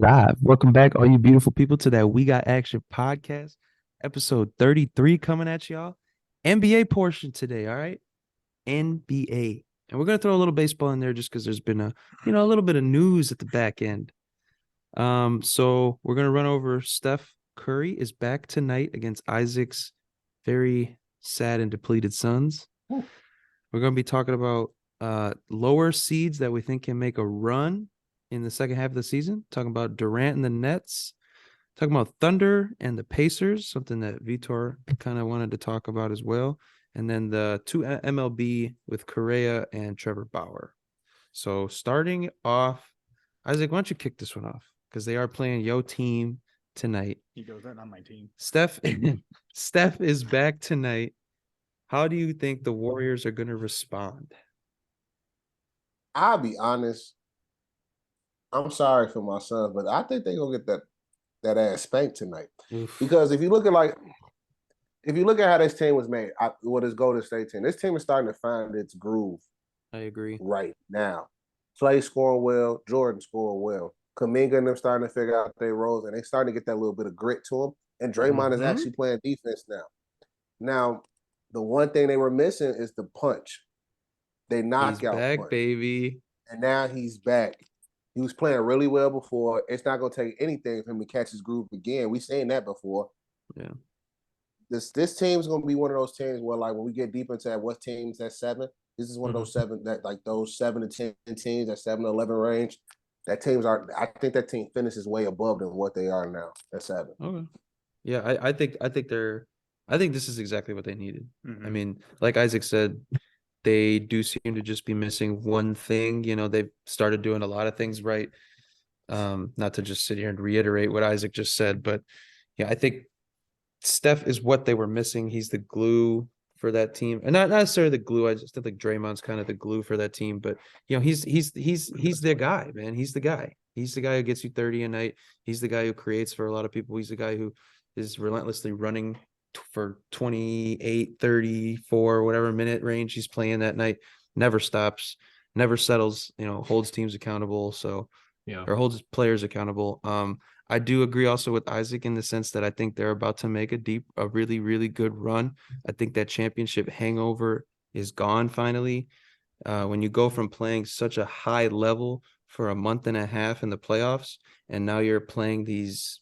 Right. Welcome back, all you beautiful people, to that We Got Action podcast, episode 33 coming at y'all. NBA portion today, all right? NBA. And we're gonna throw a little baseball in there just because there's been a little bit of news at the back end. So we're gonna run over Steph Curry is back tonight against Isaac's very sad and depleted Suns. Ooh. We're gonna be talking about lower seeds that we think can make a run in the second half of the season. Talking about Durant and the Nets. Talking about Thunder and the Pacers, something that Vitor kind of wanted to talk about as well. And then the two MLB with Correa and Trevor Bauer. So starting off, Isaac, why don't you kick this one off? Because they are playing your team tonight. He goes, "That's not my team." Steph Steph is back tonight. How do you think the Warriors are going to respond? I'll be honest. I'm sorry for my son, but I think they're gonna get that ass spanked tonight. Oof. Because if you look at how this team was made, what is Golden State team? This team is starting to find its groove I agree. right now. Clay scoring well, Jordan scoring well. Kuminga and them starting to figure out their roles, and they starting to get that little bit of grit to them. And Draymond is actually playing defense now. Now, the one thing they were missing is the punch. They knockout He's back, punch. baby. And now he's back. He was playing really well before. It's not going to take anything for him to catch his groove again. We've seen that before. Yeah. This team's going to be one of those teams where, like, when we get deep into what teams at 7, this is one of those 7 that, like, those 7 to 10 teams, that 7 to 11 range. I think that team finishes way above than what they are now at 7. Okay. Yeah, I think this is exactly what they needed. Mm-hmm. I mean, like Isaac said, they do seem to just be missing one thing. You know, they've started doing a lot of things right. Not to just sit here and reiterate what Isaac just said, but yeah, I think Steph is what they were missing. He's the glue for that team, and not necessarily the glue. I just think like Draymond's kind of the glue for that team. But you know, he's the guy, man. He's the guy. He's the guy who gets you 30 a night. He's the guy who creates for a lot of people. He's the guy who is relentlessly running for 28, 34, whatever minute range he's playing that night. Never stops, never settles. You know, holds teams accountable. So Yeah. or holds players accountable. I do agree also with Isaac in the sense that I think they're about to make a really, really good run. I think that championship hangover is gone finally. When you go from playing such a high level for a month and a half in the playoffs, and now you're playing these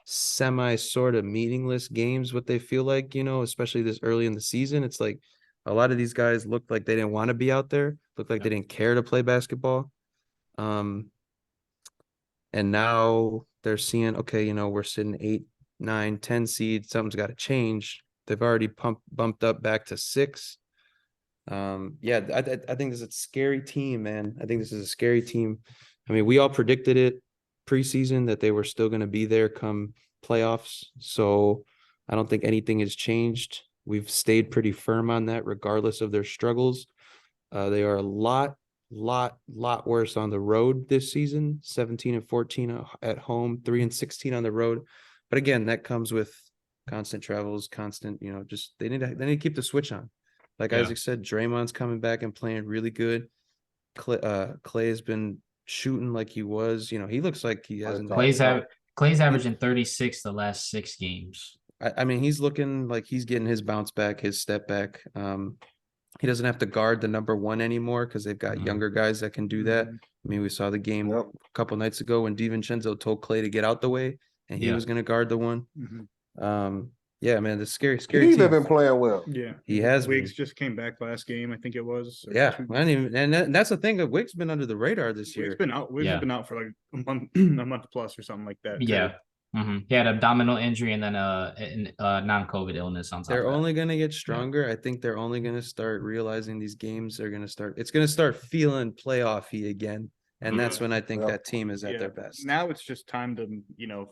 semi sort of meaningless games, what they feel like, you know, especially this early in the season. It's like a lot of these guys looked like they didn't want to be out there, looked like they didn't care to play basketball. And now they're seeing, okay, you know, we're sitting 8, 9, 10 seeds. Something's got to change. They've already bumped up back to 6. Yeah, I think this is a scary team, man. I think this is a scary team. I mean, we all predicted it preseason that they were still going to be there come playoffs. So I don't think anything has changed. We've stayed pretty firm on that, regardless of their struggles. They are a lot worse on the road this season. 17-14 at home, 3-16 on the road. But again, that comes with constant travels, constant, you know, just they need to keep the switch on. Like Isaac said, Draymond's coming back and playing really good. Clay has been shooting like he was. You know, he looks like he hasn't. Clay's averaging 36 the last 6 games. I mean, he's looking like he's getting his bounce back, his step back. He doesn't have to guard the number 1 anymore because they've got younger guys that can do that. I mean, we saw the game a couple nights ago when DiVincenzo told Clay to get out the way and he was going to guard the 1. Yeah, man, the scary He's team. been playing well. Yeah, he has. Wiggs just came back last game, I think it was. Yeah, and that's the thing. That Wiggs been under the radar this year. Wiggs has been out for like a month plus or something like that. Yeah. He had an abdominal injury and then a non-COVID illness on top. They're only going to get stronger. I think they're only going to start realizing these games are going to start. It's going to start feeling playoffy again, and that's when I think that team is at their best. Now it's just time to, you know,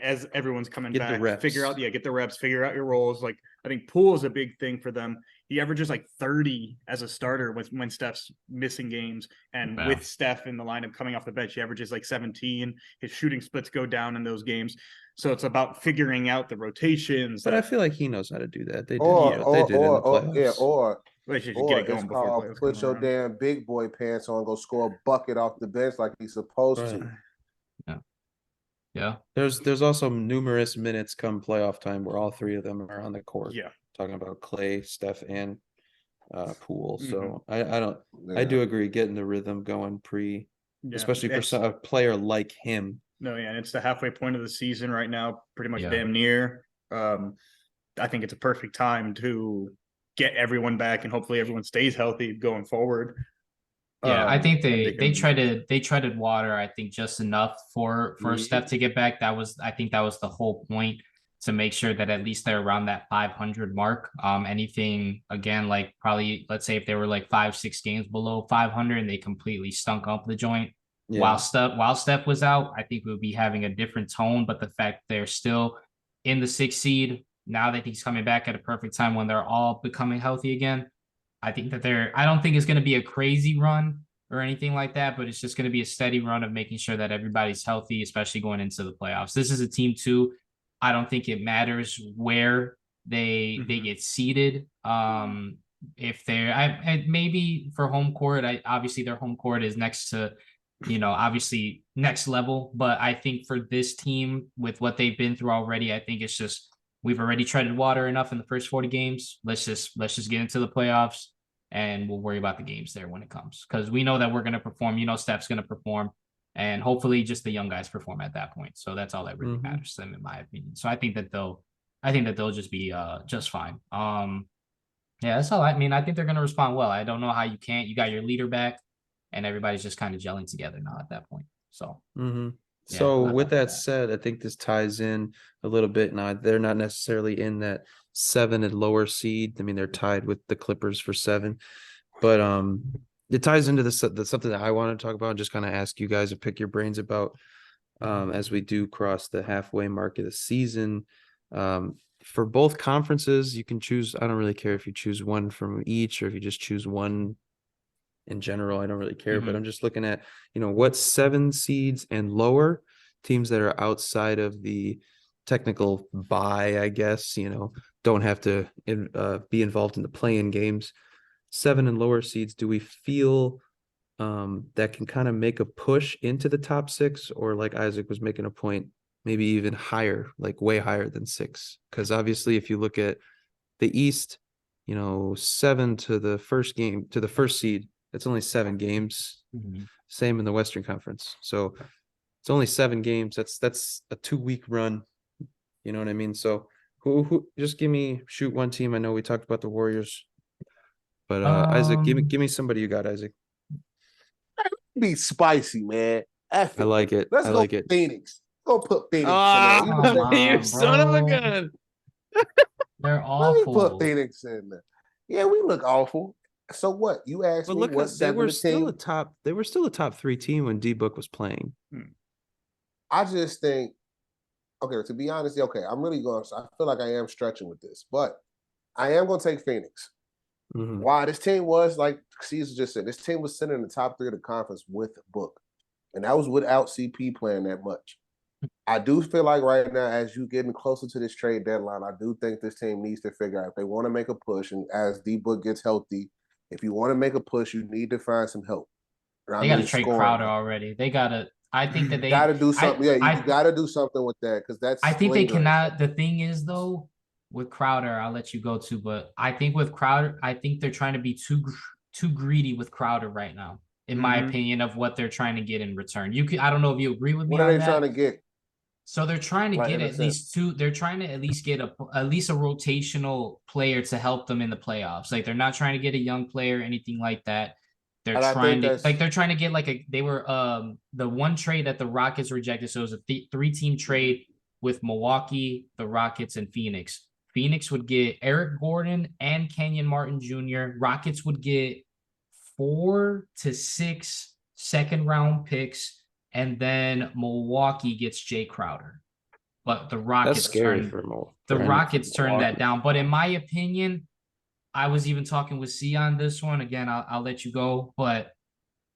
as everyone's coming Get back, the reps. get the reps, figure out your roles. Like I think Poole is a big thing for them. He averages like 30 as a starter when Steph's missing games, and with Steph in the lineup coming off the bench, he averages like 17. His shooting splits go down in those games, so it's about figuring out the rotations. But I feel like he knows how to do that. They did in the playoffs. They should get it going before playoffs put your damn big boy pants on, go score a bucket off the bench like he's supposed to. Yeah. Yeah. There's also numerous minutes come playoff time where all three of them are on the court. Yeah. Talking about Clay, Steph, and Poole. Mhm. So I do agree getting the rhythm going Yeah. especially for a player like him. No, yeah, and it's the halfway point of the season right now, pretty much Yeah. damn near. I think it's a perfect time to get everyone back, and hopefully everyone stays healthy going forward. Yeah, I think and they treaded water, I think, just enough for Steph to get back. I think that was the whole point, to make sure that at least they're around that 500 mark. Anything again, like probably, let's say if they were like 5-6 games below 500 and they completely stunk up the joint. Yeah. While Steph was out, I think we would be having a different tone. But the fact they're still in the 6th seed now, that he's coming back at a perfect time when they're all becoming healthy again, I think that I don't think it's going to be a crazy run or anything like that, but it's just going to be a steady run of making sure that everybody's healthy, especially going into the playoffs. This is a team too. I don't think it matters where they get seated. If they're maybe for home court, obviously their home court is next to, obviously next level. But I think for this team, with what they've been through already, I think it's just, we've already treaded water enough in the first 40 games. Let's just get into the playoffs, and we'll worry about the games there when it comes, because we know that we're going to perform. Steph's going to perform, and hopefully just the young guys perform at that point. So that's all that really matters to them, in my opinion. So I think that they'll just be just fine. Yeah, that's all. I mean, I think they're going to respond well. I don't know how you can't. You got your leader back, and everybody's just kind of gelling together now at that point. So. So with that said, I think this ties in a little bit. Now, they're not necessarily in that 7 and lower seed. I mean, they're tied with the Clippers for 7, but it ties into that's something that I want to talk about and just kind of ask you guys to pick your brains about as we do cross the halfway mark of the season. For both conferences, you can choose. I don't really care if you choose one from each or if you just choose one in general. I don't really care, but I'm just looking at, what 7 seeds and lower teams that are outside of the technical bye, I guess, don't have to be involved in the play-in games. 7 and lower seeds, do we feel that can kind of make a push into the top 6, or like Isaac was making a point, maybe even higher, like way higher than 6? Because obviously if you look at the East, 7 to the first seed, it's only 7 games. Same in the Western Conference. So it's only 7 games. That's a 2-week run. You know what I mean? So who just shoot one team. I know we talked about the Warriors, but Isaac, give me somebody you got, Isaac. Be spicy, man. I like it. Let's go Phoenix. Go put Phoenix in there. You son of a gun. They're awful. Let me put Phoenix in there. Yeah, we look awful. So what? You asked me what they were still a top 3 team when D-Book was playing. I just think, okay, to be honest, okay, I feel like I am stretching with this, but I am going to take Phoenix. Why? This team was, like Caesar just said, this team was sitting in the top 3 of the conference with Book. And that was without CP playing that much. I do feel like right now, as you're getting closer to this trade deadline, I do think this team needs to figure out if they want to make a push. And as D-Book gets healthy, if you want to make a push, you need to find some help. They got to trade Crowder already. They got to. I think that they got to do something. You got to do something with that, because that's. I think they cannot. The thing is, though, with Crowder, I'll let you go to, but I think with Crowder, I think they're trying to be too greedy with Crowder right now, in my opinion, of what they're trying to get in return. I don't know if you agree with me. What are they trying to get? So they're trying to get at least 2. They're trying to at least get a rotational player to help them in the playoffs. Like, they're not trying to get a young player, anything like that. They're trying to get they were the one trade that the Rockets rejected. So it was a 3-team trade with Milwaukee, the Rockets, and Phoenix. Phoenix would get Eric Gordon and Kenyon Martin Jr. Rockets would get 4 to 6 second-round picks. And then Milwaukee gets Jay Crowder, but the Rockets turned that down. But in my opinion, I was even talking with C on this one. Again, I'll let you go, but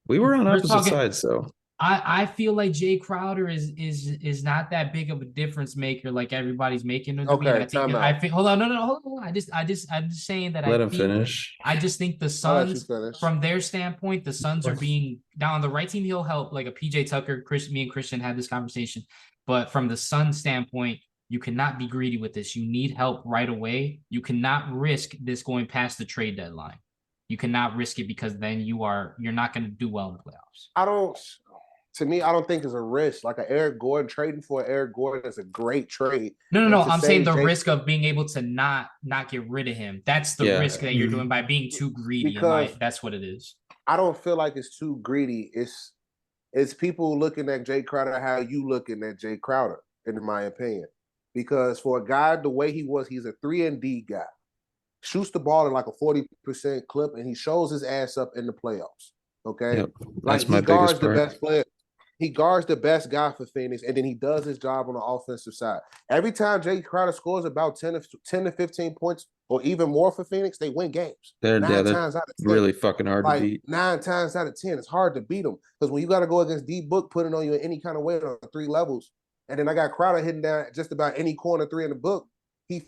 we were on opposite sides, so I feel like Jay Crowder is not that big of a difference maker like everybody's making him to be. I think hold on. I'm just saying that. Let him finish. I just think the Suns, from their standpoint, the Suns are being now on the right team. He'll help, like a PJ Tucker. Me and Christian had this conversation. But from the Suns standpoint, you cannot be greedy with this. You need help right away. You cannot risk this going past the trade deadline. You cannot risk it because then you're not going to do well in the playoffs. To me, I don't think it's a risk. Like an Eric Gordon, trading for Eric Gordon is a great trade. No. I'm saying the risk of being able to not get rid of him. That's the risk that you're doing by being too greedy. That's what it is. I don't feel like it's too greedy. It's people looking at Jay Crowder how you looking at Jay Crowder, in my opinion. Because for a guy the way he was, he's a 3-and-D guy. Shoots the ball in like a 40% clip, and he shows his ass up in the playoffs. Okay, yep. Like he guards the best player. He guards the best guy for Phoenix, and then he does his job on the offensive side. Every time Jay Crowder scores about 10 to 15 points or even more for Phoenix, they win games. They're times out of 10. Really fucking hard to beat. 9 times out of 10, it's hard to beat them. Because when you got to go against D-Book, putting on you in any kind of weight on 3 levels, and then I got Crowder hitting down just about any corner 3 in the book, he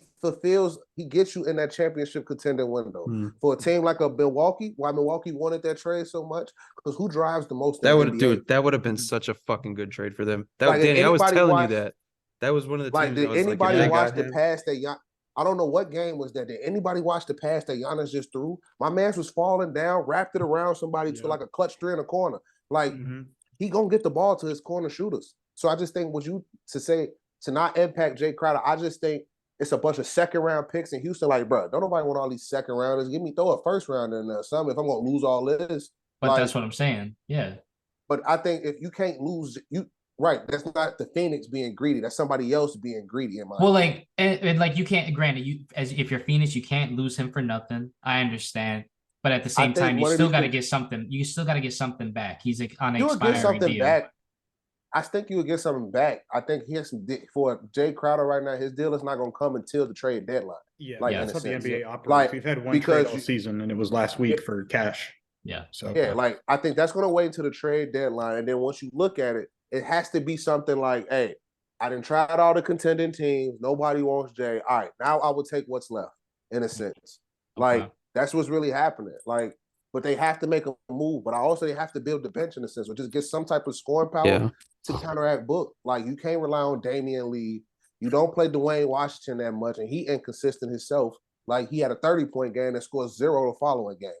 gets you in that championship contender window. For a team like a Milwaukee, why Milwaukee wanted that trade so much? Because who drives the most? That would have been such a fucking good trade for them. Danny, I was telling you that. That was one of the teams. Did anybody watch the pass that I don't know what game was that. Did anybody watch the pass that Giannis just threw? My man was falling down, wrapped it around somebody to like a clutch 3 in the corner. He gonna get the ball to his corner shooters. So I just think to not impact Jay Crowder, I just think it's a bunch of second-round picks in Houston. Like, bro, don't nobody want all these second-rounders. Throw a first-rounder in there something if I'm going to lose all this. But that's what I'm saying. Yeah. But I think if you can't lose, that's not the Phoenix being greedy. That's somebody else being greedy in my opinion. And you can't, granted, if you're Phoenix, you can't lose him for nothing. I understand. But at the same time, you still got to get something. You still got to get something back. He's on an expiring deal. Back. I think you would get something back. I think he has for Jay Crowder right now. His deal is not going to come until the trade deadline. Yeah, that's how the NBA operates. We've had one trade all season, and it was last week for cash. Yeah. So I think that's going to wait until the trade deadline, and then once you look at it, it has to be something like, "Hey, I didn't try out all the contending teams. Nobody wants Jay. All right, now I will take what's left." In a sense, that's what's really happening. But they have to make a move. But they have to build the bench in a sense, or just get some type of scoring power to counteract Book. You can't rely on Damian Lee. You don't play Dwayne Washington that much, and he inconsistent himself. He had a 30-point game that scores 0 the following game.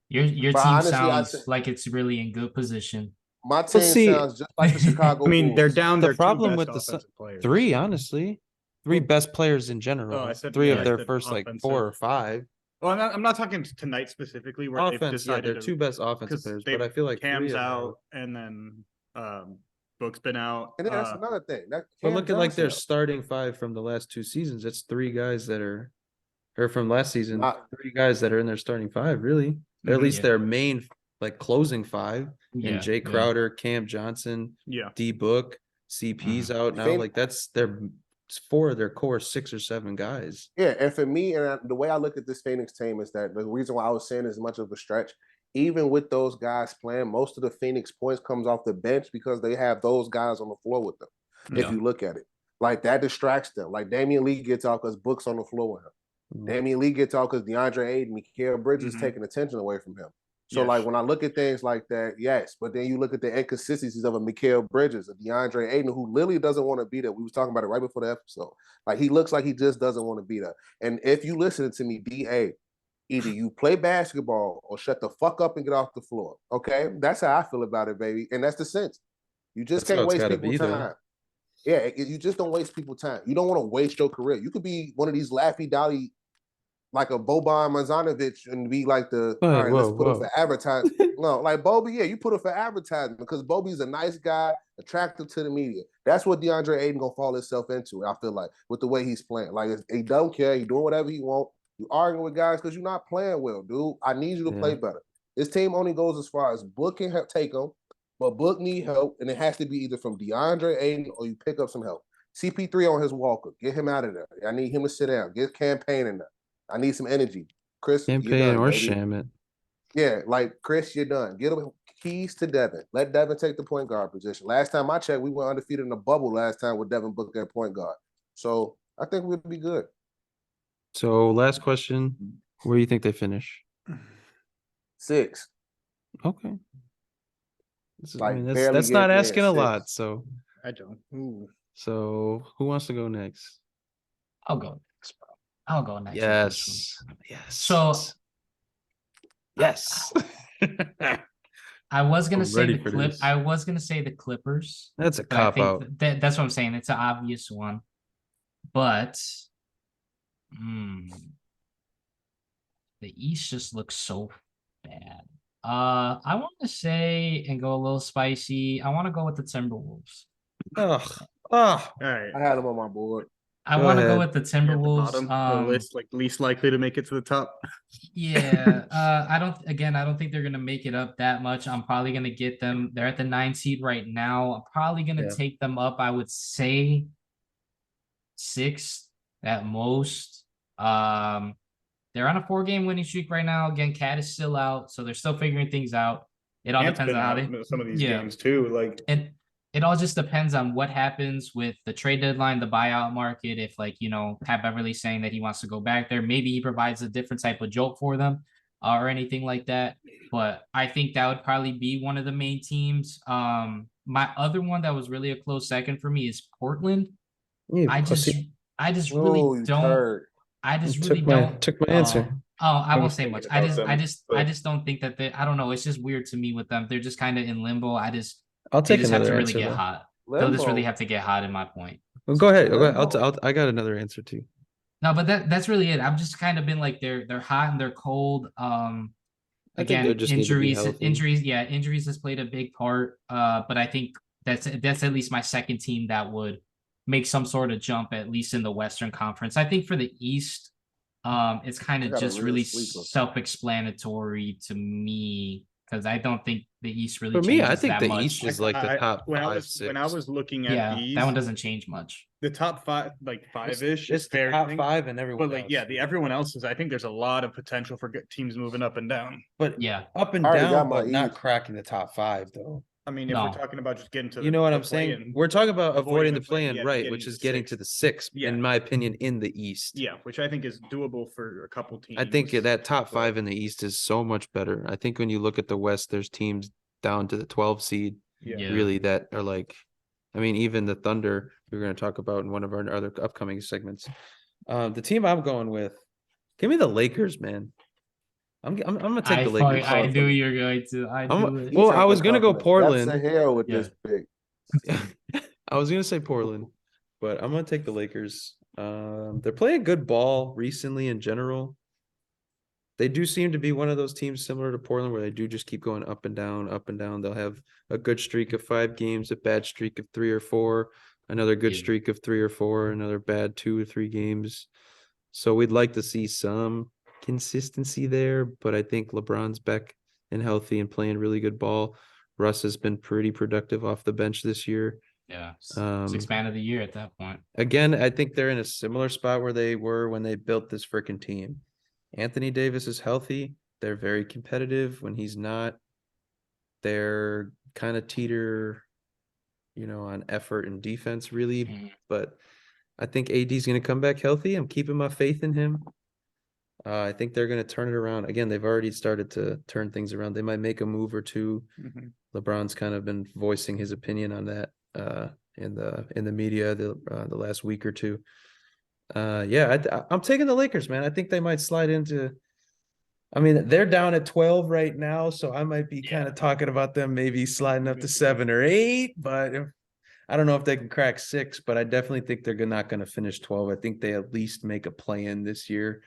Your team sounds like it's really in good position. My team sounds just like the Chicago Bulls. They're down. The problem with the 3, honestly, 3 best players in general. 3 of their first 4 or 5. Well, I'm not talking tonight specifically. Where they've decided they're 2 best offensive players, but I feel like Cam's out, and then Book's been out. And then that's another thing. But look at their starting 5 from the last 2 seasons. It's 3 guys that are, or from last season, 3 guys that are in their starting 5. Really, or at least their main closing 5. And Jay Crowder, Cam Johnson, D Book, CP's out now. That's their 4 of their core 6 or 7 guys. Yeah, and for me, the way I look at this Phoenix team is that the reason why I was saying as much of a stretch, even with those guys playing, most of the Phoenix points comes off the bench because they have those guys on the floor with them. If you look at it, that distracts them. Damian Lee gets out because Book's on the floor with him. Damian Lee gets out because DeAndre Ayton, Mikal Bridges taking attention away from him. So, when I look at things like that, yes. But then you look at the inconsistencies of a Mikal Bridges, a DeAndre Ayton, who literally doesn't want to be there. We was talking about it right before the episode. He looks like he just doesn't want to be there. And if you listen to me, DA, either you play basketball or shut the fuck up and get off the floor. Okay? That's how I feel about it, baby. And that's the sense. You just can't waste people's time. Yeah, you just don't waste people's time. You don't want to waste your career. You could be one of these laffy-dally, like a Boban Marjanovic, and be like let's put it for advertising. No, Bobby, you put it for advertising because Bobby's a nice guy, attractive to the media. That's what DeAndre Ayton gonna fall himself into, I feel like, with the way he's playing. He don't care. He doing whatever he want. You arguing with guys because you're not playing well, dude. I need you to play better. This team only goes as far as Book can take them, but Book need help, and it has to be either from DeAndre Ayton or you pick up some help. CP3 on his walker. Get him out of there. I need him to sit down. Get Campaign in there. I need some energy. Chris, Campaign or Shamit. Yeah, Chris, you're done. Get him keys to Devin. Let Devin take the point guard position. Last time I checked, we went undefeated in the bubble last time with Devin Booker at point guard. So I think we'll be good. So last question, where do you think they finish? 6. Okay. That's not asking a lot. So I don't. Ooh. So who wants to go next? I'll go next, bro. I'll go next. With this one. Yes. So yes. I was gonna I'm say ready the for clip. this. I was gonna say the Clippers, That's a but I cop think out. that's what I'm saying. It's an obvious one, but the East just looks so bad. I want to say and go a little spicy. I want to go with the Timberwolves. Ugh. All right. I had them on my board. I Go want to go ahead. with the You're at the Timberwolves. bottom of the list, like least likely to make it to the top. Yeah. I don't think they're gonna make it up that much. I'm probably gonna get them. They're at the 9 seed right now. I'm probably gonna Yeah. take them up. I would say 6 at most. They're on a 4-game winning streak right now. Again, Cat is still out, so they're still figuring things out. It all Ant's depends been on how out they in some of these games too. Like, and it all just depends on what happens with the trade deadline, the buyout market. If Pat Beverly's saying that he wants to go back there, maybe he provides a different type of jolt for them, or anything like that. But I think that would probably be one of the main teams. My other one that was really a close second for me is Portland. You I just pussy. I just Oh, really you don't. turd. I just You really don't. took my answer. I I won't was say much. thinking I about just, them, I just, I but- just don't think that I don't know. It's just weird to me with them. They're just kind of in limbo. I'll They take just have to another really answer get though. hot. They'll just really Limbo. have to get hot in my point. Well, go ahead. Go ahead. Limbo. I got another answer too. No, but that's really it. I've just kind of been like they're hot and they're cold. I think they Again, just need to be healthy. injuries has played a big part. But I think that's at least my second team that would make some sort of jump, at least in the Western Conference. I think for the East, it's kind I of gotta just really really sleep on that. self-explanatory to me because I don't think the East really For me, I changes think that the much. East is like the top when I 5, was 6. when I was looking at Yeah, these, that one doesn't change much. the top 5, like It's 5-ish, it's is the fair. top thing. 5 and everyone But like, else. yeah, the everyone else is. I think there's a lot of potential for teams moving up and down. But Yeah, up and I already got down, my but not East. cracking the top 5 though. I mean, if No. we're talking about just getting to the, You know what the I'm saying? play-in, We're talking about avoiding the play-in, play-in, yeah, right, getting which to is the getting 6th. to the 6th, Yeah. in my opinion, in the East. yeah, which I think is doable for a couple teams. I think that top but- 5 in the East is so much better. I think when you look at the West, there's teams down to the 12 seed Yeah. really that are like, I mean, even the Thunder we're going to talk about in one of our other upcoming segments. The team I'm going with, give me the Lakers, man. I'm gonna take the Lakers. I knew you're going to. I knew it. Well, I was gonna go Depths Portland. of hell with Yeah. this pick. I was gonna say Portland, but I'm gonna take the Lakers. They're playing good ball recently in general. They do seem to be one of those teams similar to Portland where they do just keep going up and down, up and down. They'll have a good streak of 5 games, a bad streak of 3 or 4, another good Yeah. streak of 3 or 4, another bad 2 or 3 games. So we'd like to see some consistency there, but I think LeBron's back and healthy and playing really good ball. Russ has been pretty productive off the bench this year. Yeah, Um, 6th man of the year at that point. Again, I think they're in a similar spot where they were when they built this freaking team. Anthony Davis is healthy. They're very competitive. When he's not, they're kind of teeter, on effort and defense, really. Mhm. But I think AD is going to come back healthy. I'm keeping my faith in him. I think they're going to turn it around. Again, they've already started to turn things around. They might make a move or two. Mhm. LeBron's kind of been voicing his opinion on that in the media the last week or two. I'm taking the Lakers, man. I think they might slide into. I mean, they're down at 12 right now, so I might be kind of talking about them maybe sliding up to 7 or 8. But I don't know if they can crack 6. But I definitely think they're not going to finish 12. I think they at least make a play-in this year.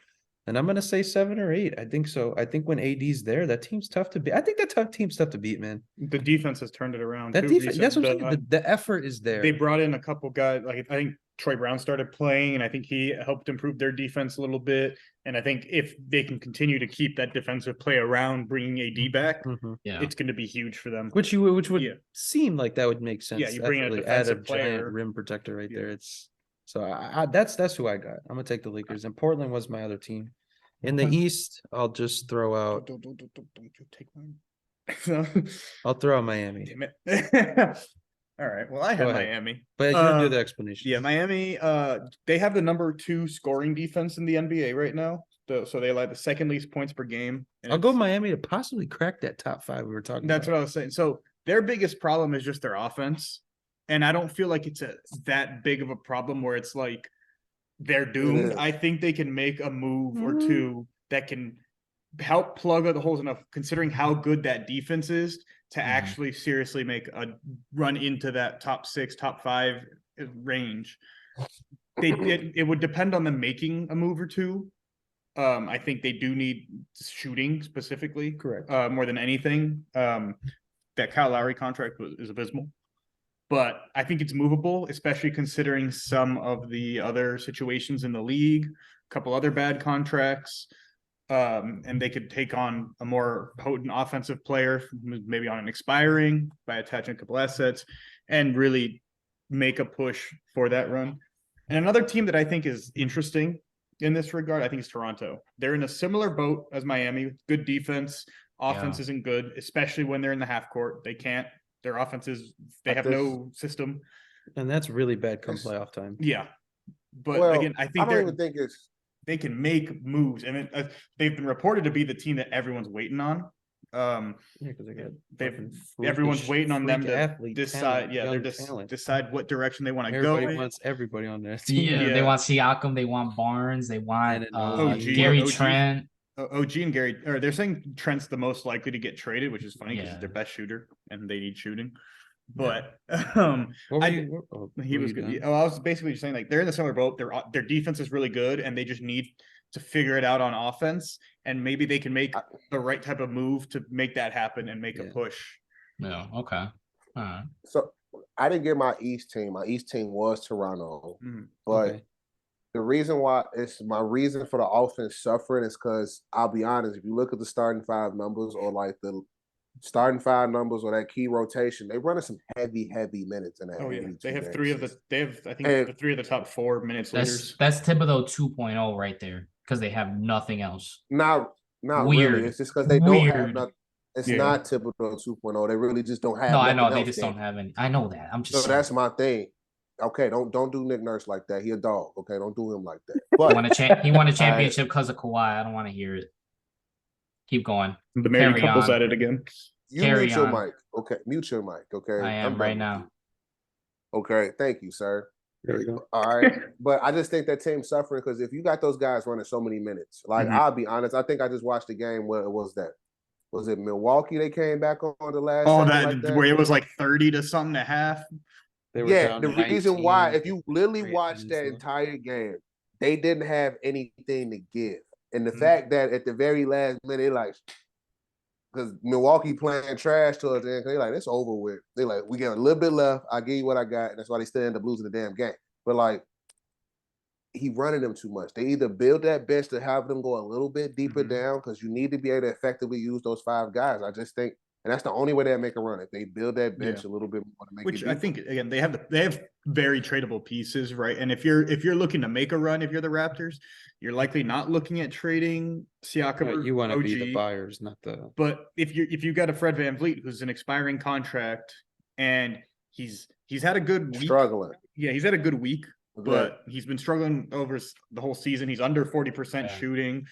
And I'm going to say 7 or 8. I think so. I think when AD's there, that team's tough to beat. I think that team's tough to beat, man. The defense has turned it around. That too defense, that's what I'm recently. saying. The effort is there. They brought in a couple guys. Like I think Troy Brown started playing, and I think he helped improve their defense a little bit. And I think if they can continue to keep that defensive play around, bringing AD back, Mhm. Yeah, it's going to be huge for them. Which would Yeah. seem like that would make sense. Yeah, you bring in a Definitely add defensive giant player. rim protector right Yeah. there. It's so that's who I got. I'm gonna take the Lakers, and Portland was my other team. In the Okay. East, I'll just throw out. Don't you take mine. I'll throw out Miami. Damn it. All right. Well, I Go had ahead. Miami. But you do the explanation. Yeah, Miami. They have the number 2 scoring defense in the NBA right now. So they like the second least points per game. And I'll go it's- Miami to possibly crack that top 5 we were talking That's about. what I was saying. So their biggest problem is just their offense. And I don't feel like it's that big of a problem where it's like they're doomed. I think they can make a move or two that can help plug out the holes enough, considering how good that defense is, to actually seriously make a run into that top 6, top 5 range. It would depend on them making a move or two. I think they do need shooting specifically, Correct. More than anything. That Kyle Lowry contract is abysmal, but I think it's movable, especially considering some of the other situations in the league, a couple other bad contracts. And they could take on a more potent offensive player, maybe on an expiring, by attaching a couple assets, and really make a push for that run. And another team that I think is interesting in this regard, I think, is Toronto. They're in a similar boat as Miami. Good defense. Offense isn't good, especially when they're in the half court. They can't. Their offense is, they have no system. And that's really bad come playoff time. Yeah. But again, I think they can make moves, and they've been reported to be the team that everyone's waiting on. Because everyone's waiting on them to decide. Talent. Decide what direction they want to go. Everybody wants everybody on their team. Yeah, they want Siakam, they want Barnes, they want Gary Trent. OG and Gary, or they're saying Trent's the most likely to get traded, which is funny because he's their best shooter and they need shooting. But he was good. I was basically just saying, like, they're in the similar boat. Their defense is really good, and they just need to figure it out on offense. And maybe they can make the right type of move to make that happen and make a push. Yeah. Okay. All right. So I didn't get my East team. My East team was Toronto, but the reason why my reason for the offense suffering is because I'll be honest, if you look at the starting 5 numbers, or like the starting 5 numbers, or that key rotation, they running some heavy minutes in that. They have 3 of the. They have, I think, the 3 of the top 4 minutes leaders. That's Thibodeau 2.0 right there, because they have nothing else. Not weird. Really. It's just because they don't have nothing. It's not Thibodeau 2.0. They really just don't have. No, I know they just don't have any. I know that. I'm just. So saying. That's my thing. Okay, don't do Nick Nurse like that. He a dog. Okay, don't do him like that. But he won a championship because of Kawhi. I don't want to hear it. Keep going. The married couple's at it again. You mute your mic. Okay, mute your mic. Okay, I am right now. Okay, thank you, sir. There we go. All right, but I just think that team's suffering because if you got those guys running so many minutes, like I'll be honest, I think I just watched the game where it was that. Was it Milwaukee? They came back on the last. That where it was like 30 to something and a half. The reason why, if you literally watched that entire game, they didn't have anything to give. And the fact that at the very last minute, because Milwaukee playing trash to us, they're like, it's over with. They're like, we got a little bit left. I'll give you what I got. And that's why they still end up losing the damn game. But he running them too much. They either build that bench to have them go a little bit deeper down, because you need to be able to effectively use those 5 guys. I just think. And that's the only way they make a run, if they build that bench a little bit more to make Which it. I think, again, they have very tradable pieces, right? And if you're looking to make a run, if you're the Raptors, you're likely not looking at trading Siakam. Right, you want to be the buyers, not the. But if you got a Fred VanVleet who's an expiring contract, and he's had a good week. Struggling. Yeah, he's had a good week, but he's been struggling over the whole season. He's under 40% shooting.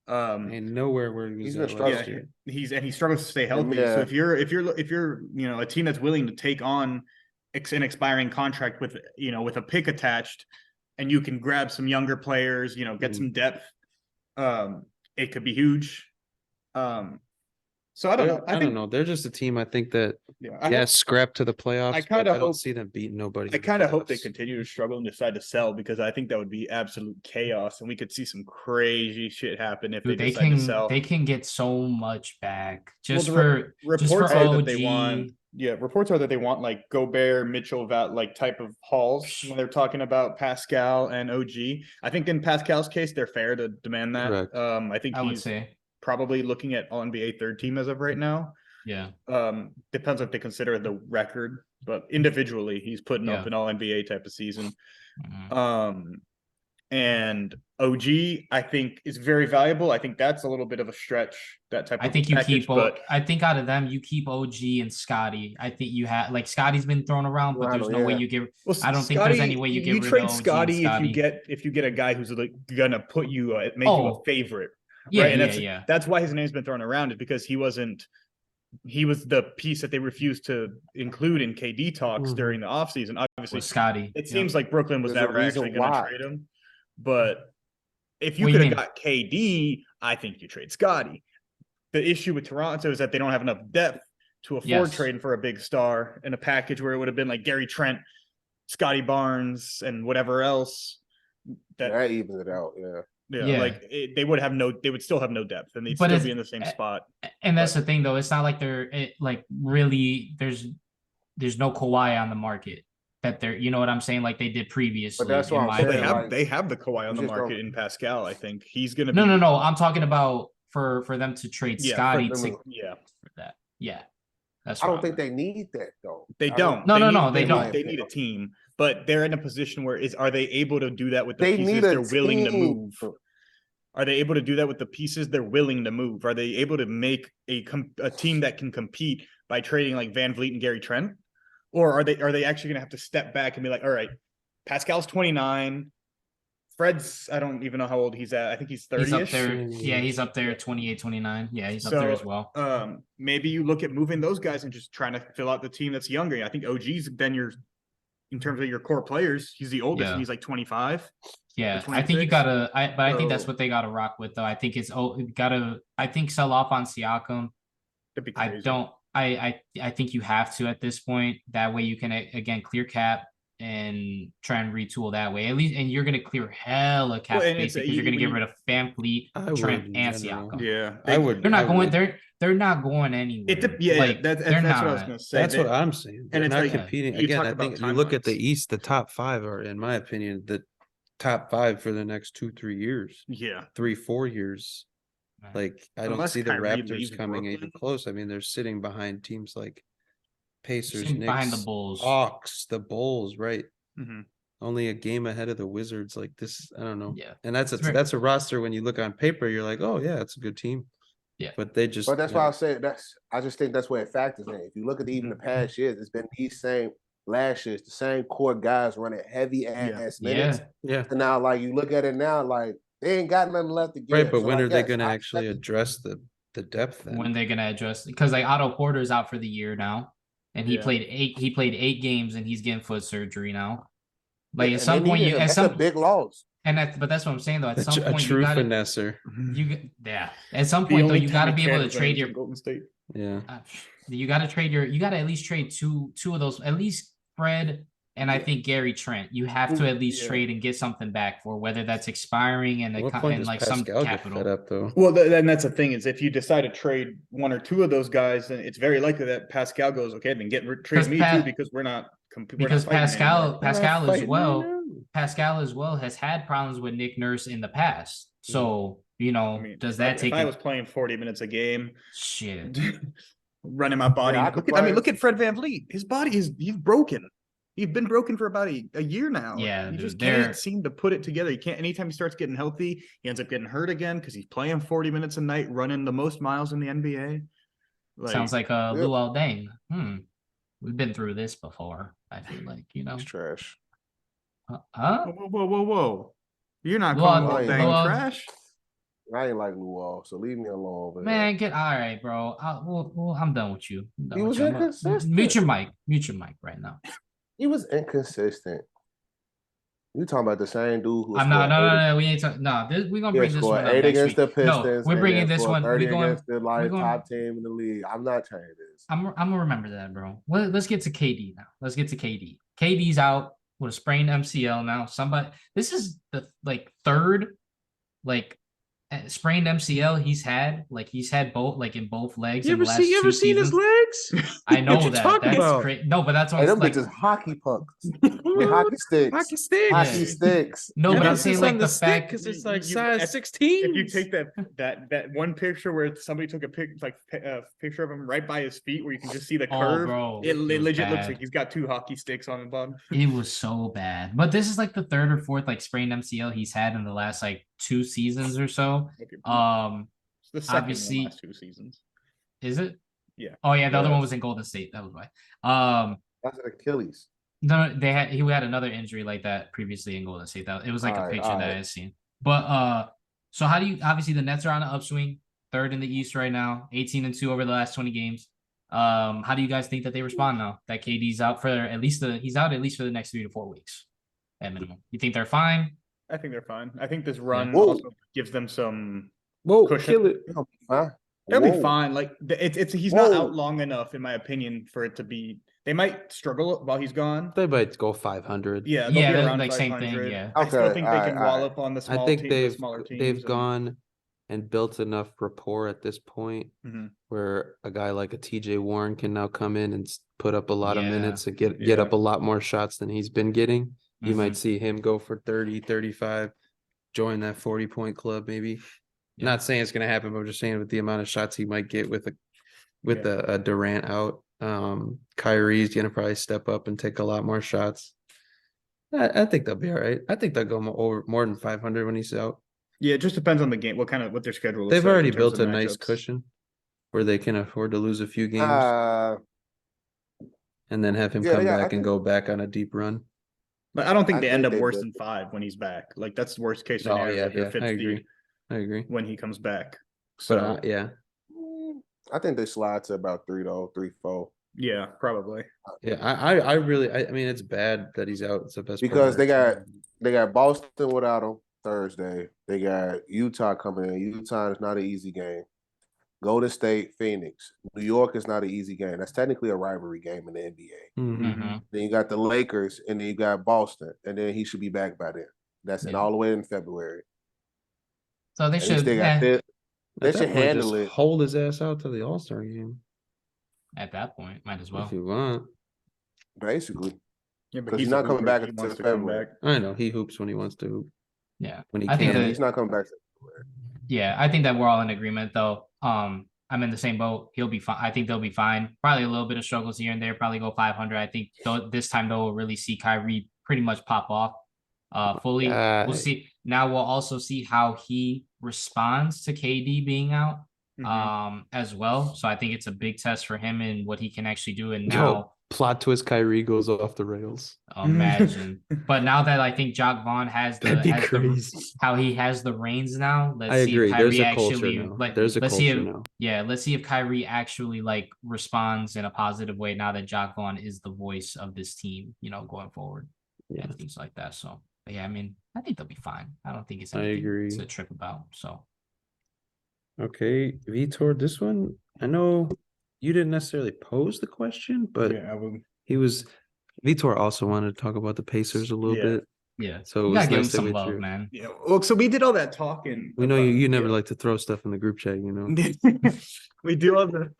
And nowhere where he's been struggling. He struggles to stay healthy. So if you're a team that's willing to take on an expiring contract with a pick attached, and you can grab some younger players, get some depth, it could be huge. So I don't know. I don't know. They're just a team. I think that scrap to the playoffs. I don't see them beating nobody. I kind of hope they continue to struggle and decide to sell, because I think that would be absolute chaos, and we could see some crazy shit happen if they decide to sell. They can get so much back just reports for are OG. that they want. Yeah, reports are that they want like Gobert, Mitchell, type of hauls when they're talking about Pascal and OG. I think in Pascal's case, they're fair to demand that. Correct. I think would say probably looking at All-NBA 3rd team as of right now. Yeah. Depends if they consider the record, but individually he's putting up an All-NBA type of season. And OG, I think, is very valuable. I think that's a little bit of a stretch. That type. I think you keep. I think out of them, you keep OG and Scotty. I think you have Scotty's been thrown around, but there's no way you give. Well, I don't think there's any way you get rid trade of Scotty if you get a guy who's like gonna put you make you a favorite. Yeah, right? And that's why his name's been thrown around, is because he wasn't he was the piece that they refused to include in KD talks during the offseason. Obviously, With Scotty. it seems like Brooklyn was There's a never actually reason going to why. trade him. But if you What do could you have got KD, I think you trade Scotty. The issue with Toronto is that they don't have enough depth to afford trading for a big star in a package where it would have been like Gary Trent, Scotty Barnes, and whatever else. That evens it out, Yeah. Like they would still have no depth, and they'd But still be in the same spot. And that's the thing, though. It's not like really there's no Kawhi on the market that they're, you know what I'm saying? Like they did previously. But that's what I'm saying. They have the Kawhi on the market in Pascal. I think he's going to be. No. I'm talking about for them to trade Scotty for that. Yeah. I don't think they need that though. They don't. No, they don't. They need a team, but they're in a position where are they able to do that with the They pieces need they're a willing to team. move? Are they able to do that with the pieces they're willing to move? Are they able to make a team that can compete by trading like Van Vliet and Gary Trent? Or are they actually going to have to step back and be like, all right, Pascal's 29. Fred's, I don't even know how old he's at. I think he's 30. He's up there. Yeah, he's up there, 28, 29. Yeah, he's up there as well. Maybe you look at moving those guys and just trying to fill out the team that's younger. I think OG's then in terms of your core players, he's the oldest and he's like 25. Yeah, I think you gotta. I think that's what they gotta rock with, though. I think I think sell off on Siakam. I think you have to at this point. That way you can again clear cap and try and retool that way. At least, and you're gonna clear hella cap space because you're gonna get rid of Van Fleet, Trent, and Siakam. Yeah, They're not going. They're not going anywhere. That's what I was gonna say. That's what I'm saying. And they're it's not like, competing again. I think you look at the East, the top 5 are, in my opinion, the top 5 for the next 2-3 years. Yeah, 3-4 years. Like I don't see the Kyrie Raptors coming even close. I mean, they're sitting behind teams like Pacers, Knicks, behind the Bulls, Hawks, the Bulls, right? Mm-hmm. Only a game ahead of the Wizards. Like this, I don't know. Yeah, and that's a roster. When you look on paper, you're like, oh yeah, it's a good team. Yeah, but they just. But that's why I say I just think that's where it factors in. If you look at even the past years, it's been these same last years, the same core guys running heavy ass minutes. Yeah. And now, like you look at it now, like they ain't got nothing left to give. Right, but when are they going to actually address the depth? Then? When they're going to address, because like Otto Porter's out for the year now, and he played 8 games, and he's getting foot surgery now. Like at some point, that's a big loss. But that's what I'm saying though. At some point, a true finesser. At some point though, you got to be able to trade your Golden State. Yeah, you got to trade you got to at least trade two of those, at least Fred and I think Gary Trent. You have to at least trade and get something back for, whether that's expiring and like some capital. Up, though? Well, then that's the thing is if you decide to trade 1 or 2 of those guys, then it's very likely that Pascal goes, okay, then trade me too because we're not. Because Pascal as well has had problems with Nick Nurse in the past. So, does that take? If I was playing 40 minutes a game, shit, running my body. Look at Fred VanVleet. His body he's broken. He's been broken for about a year now. Yeah, he just can't seem to put it together. He can't. Anytime he starts getting healthy, he ends up getting hurt again because he's playing 40 minutes a night, running the most miles in the NBA. Sounds like Luol Deng. We've been through this before. I feel like It's trash. Whoa! You're not calling Luol trash. I ain't like Luol, so leave me alone. Man, get all right, bro. I'm done with you. He was inconsistent. Mute your mic right now. He was inconsistent. You talking about the same dude who? No. We ain't talking. No, we're gonna bring this one up 8 next against week. the Pistons. No, we're bringing this one. 30 against the top team in the league. I'm not changing this. I'm gonna remember that, bro. Let's get to KD now. Let's get to KD. KD's out with a sprained MCL now. This is the third sprained MCL he's had. He's had both in both legs. You ever seen his legs? I know that's crazy. No, but that's what them bitches hockey pucks. Hockey sticks. No, but I'm saying the fact because it's size 16. If you take that one picture where somebody took a picture of him right by his feet, where you can just see the curve, bro, it legit looks like he's got 2 hockey sticks on the bottom. It was so bad. But this is the 3rd or 4th sprained MCL he's had in the last 2 seasons or so. It's the second obviously, in the last 2 seasons. Is it? Yeah. Oh yeah, the other one was in Golden State. That was why. That's an Achilles. No, he had another injury like that previously in Golden State. It was a picture that I had seen. But so how do you? Obviously, the Nets are on an upswing, 3rd in the East right now, 18-2 over the last 20 games. How do you guys think that they respond now that KD's out for at least he's out at least for the next 3 to 4 weeks at minimum? You think they're fine? I think they're fine. I think this run Whoa. also gives them some Whoa, cushion. kill it. Huh? They'll be Whoa. fine. Like he's not Whoa. out long enough, in my opinion, for it to be. They might struggle while he's gone. They might go 500. Yeah, they'll Yeah, be they're around like same 500. thing, yeah. I still Okay, think they can alright. wallop on the I small think team, they've the smaller teams. they've gone and built enough rapport at this point Mhm. where a guy like a TJ Warren can now come in and put up a lot of Yeah. minutes and get Yeah. up a lot more shots than he's been getting. You Mhm. might see him go for 30, 35, join that 40-point club maybe. Yeah. Not saying it's going to happen, but I'm just saying with the amount of shots he might get with a Durant out. Kyrie's going to probably step up and take a lot more shots. I think they'll be all right. I think they'll go more than 500 when he's out. Yeah, it just depends on the game. What their schedule looks They've like in already terms built of a nice matchups. cushion where they can afford to lose a few games and then have him come back and go back on a deep run. But I don't think I they think end up they worse built than 5 when he's back. Like that's the worst case Oh scenario. yeah, if they're yeah. fifth I seed agree. I agree. when he comes back. But So yeah, I think they slide to about 3 though, 3, 4. yeah, probably. yeah. I really. I mean, it's bad that he's out. It's the best player Because on our team. they got Boston without him Thursday. They got Utah coming in. Utah is not an easy game. Golden State, Phoenix. New York is not an easy game. That's technically a rivalry game in the NBA. Mhm. Mhm. Then you got the Lakers, and then you got Boston, and then he should be back by then. That's Yeah. all the way in February. So they And he should, still got yeah, they At should that point, handle just it. hold his ass out to the All-Star game at that point, might as well. if you want. Basically, Yeah, but because he's he's a not coming hooper. back He until wants to come February. back. I know he hoops when he wants to hoop. Yeah. When he I think can. Yeah, he's not coming back. Yeah, I think that we're all in agreement though. I'm in the same boat. He'll be fine. I think they'll be fine. Probably a little bit of struggles here and there. Probably go 500. I think this time they'll really see Kyrie pretty much pop off fully. God. We'll see. Now we'll also see how he responds to KD being out as well. So I think it's a big test for him and what he can actually do. And now plot twist, Kyrie goes off the rails. imagine. But now that I think Jock Vaughn has how he has the reins now, let's I see agree. if Kyrie There's a actually culture now. There's a let's see culture if now. let's see if Kyrie actually like responds in a positive way now that Jock Vaughn is the voice of this team, going forward and things like that. So yeah, I mean, I think they'll be fine. I don't think it's anything to trip about. So okay, Vitor, this one I know you didn't necessarily pose the question, but Vitor also wanted to talk about the Pacers a little bit. Yeah. So you it gotta was give him nice that some we love, threw. man. Yeah. Well, so we did all that talking. We know you never like to throw stuff in the group chat, We do all the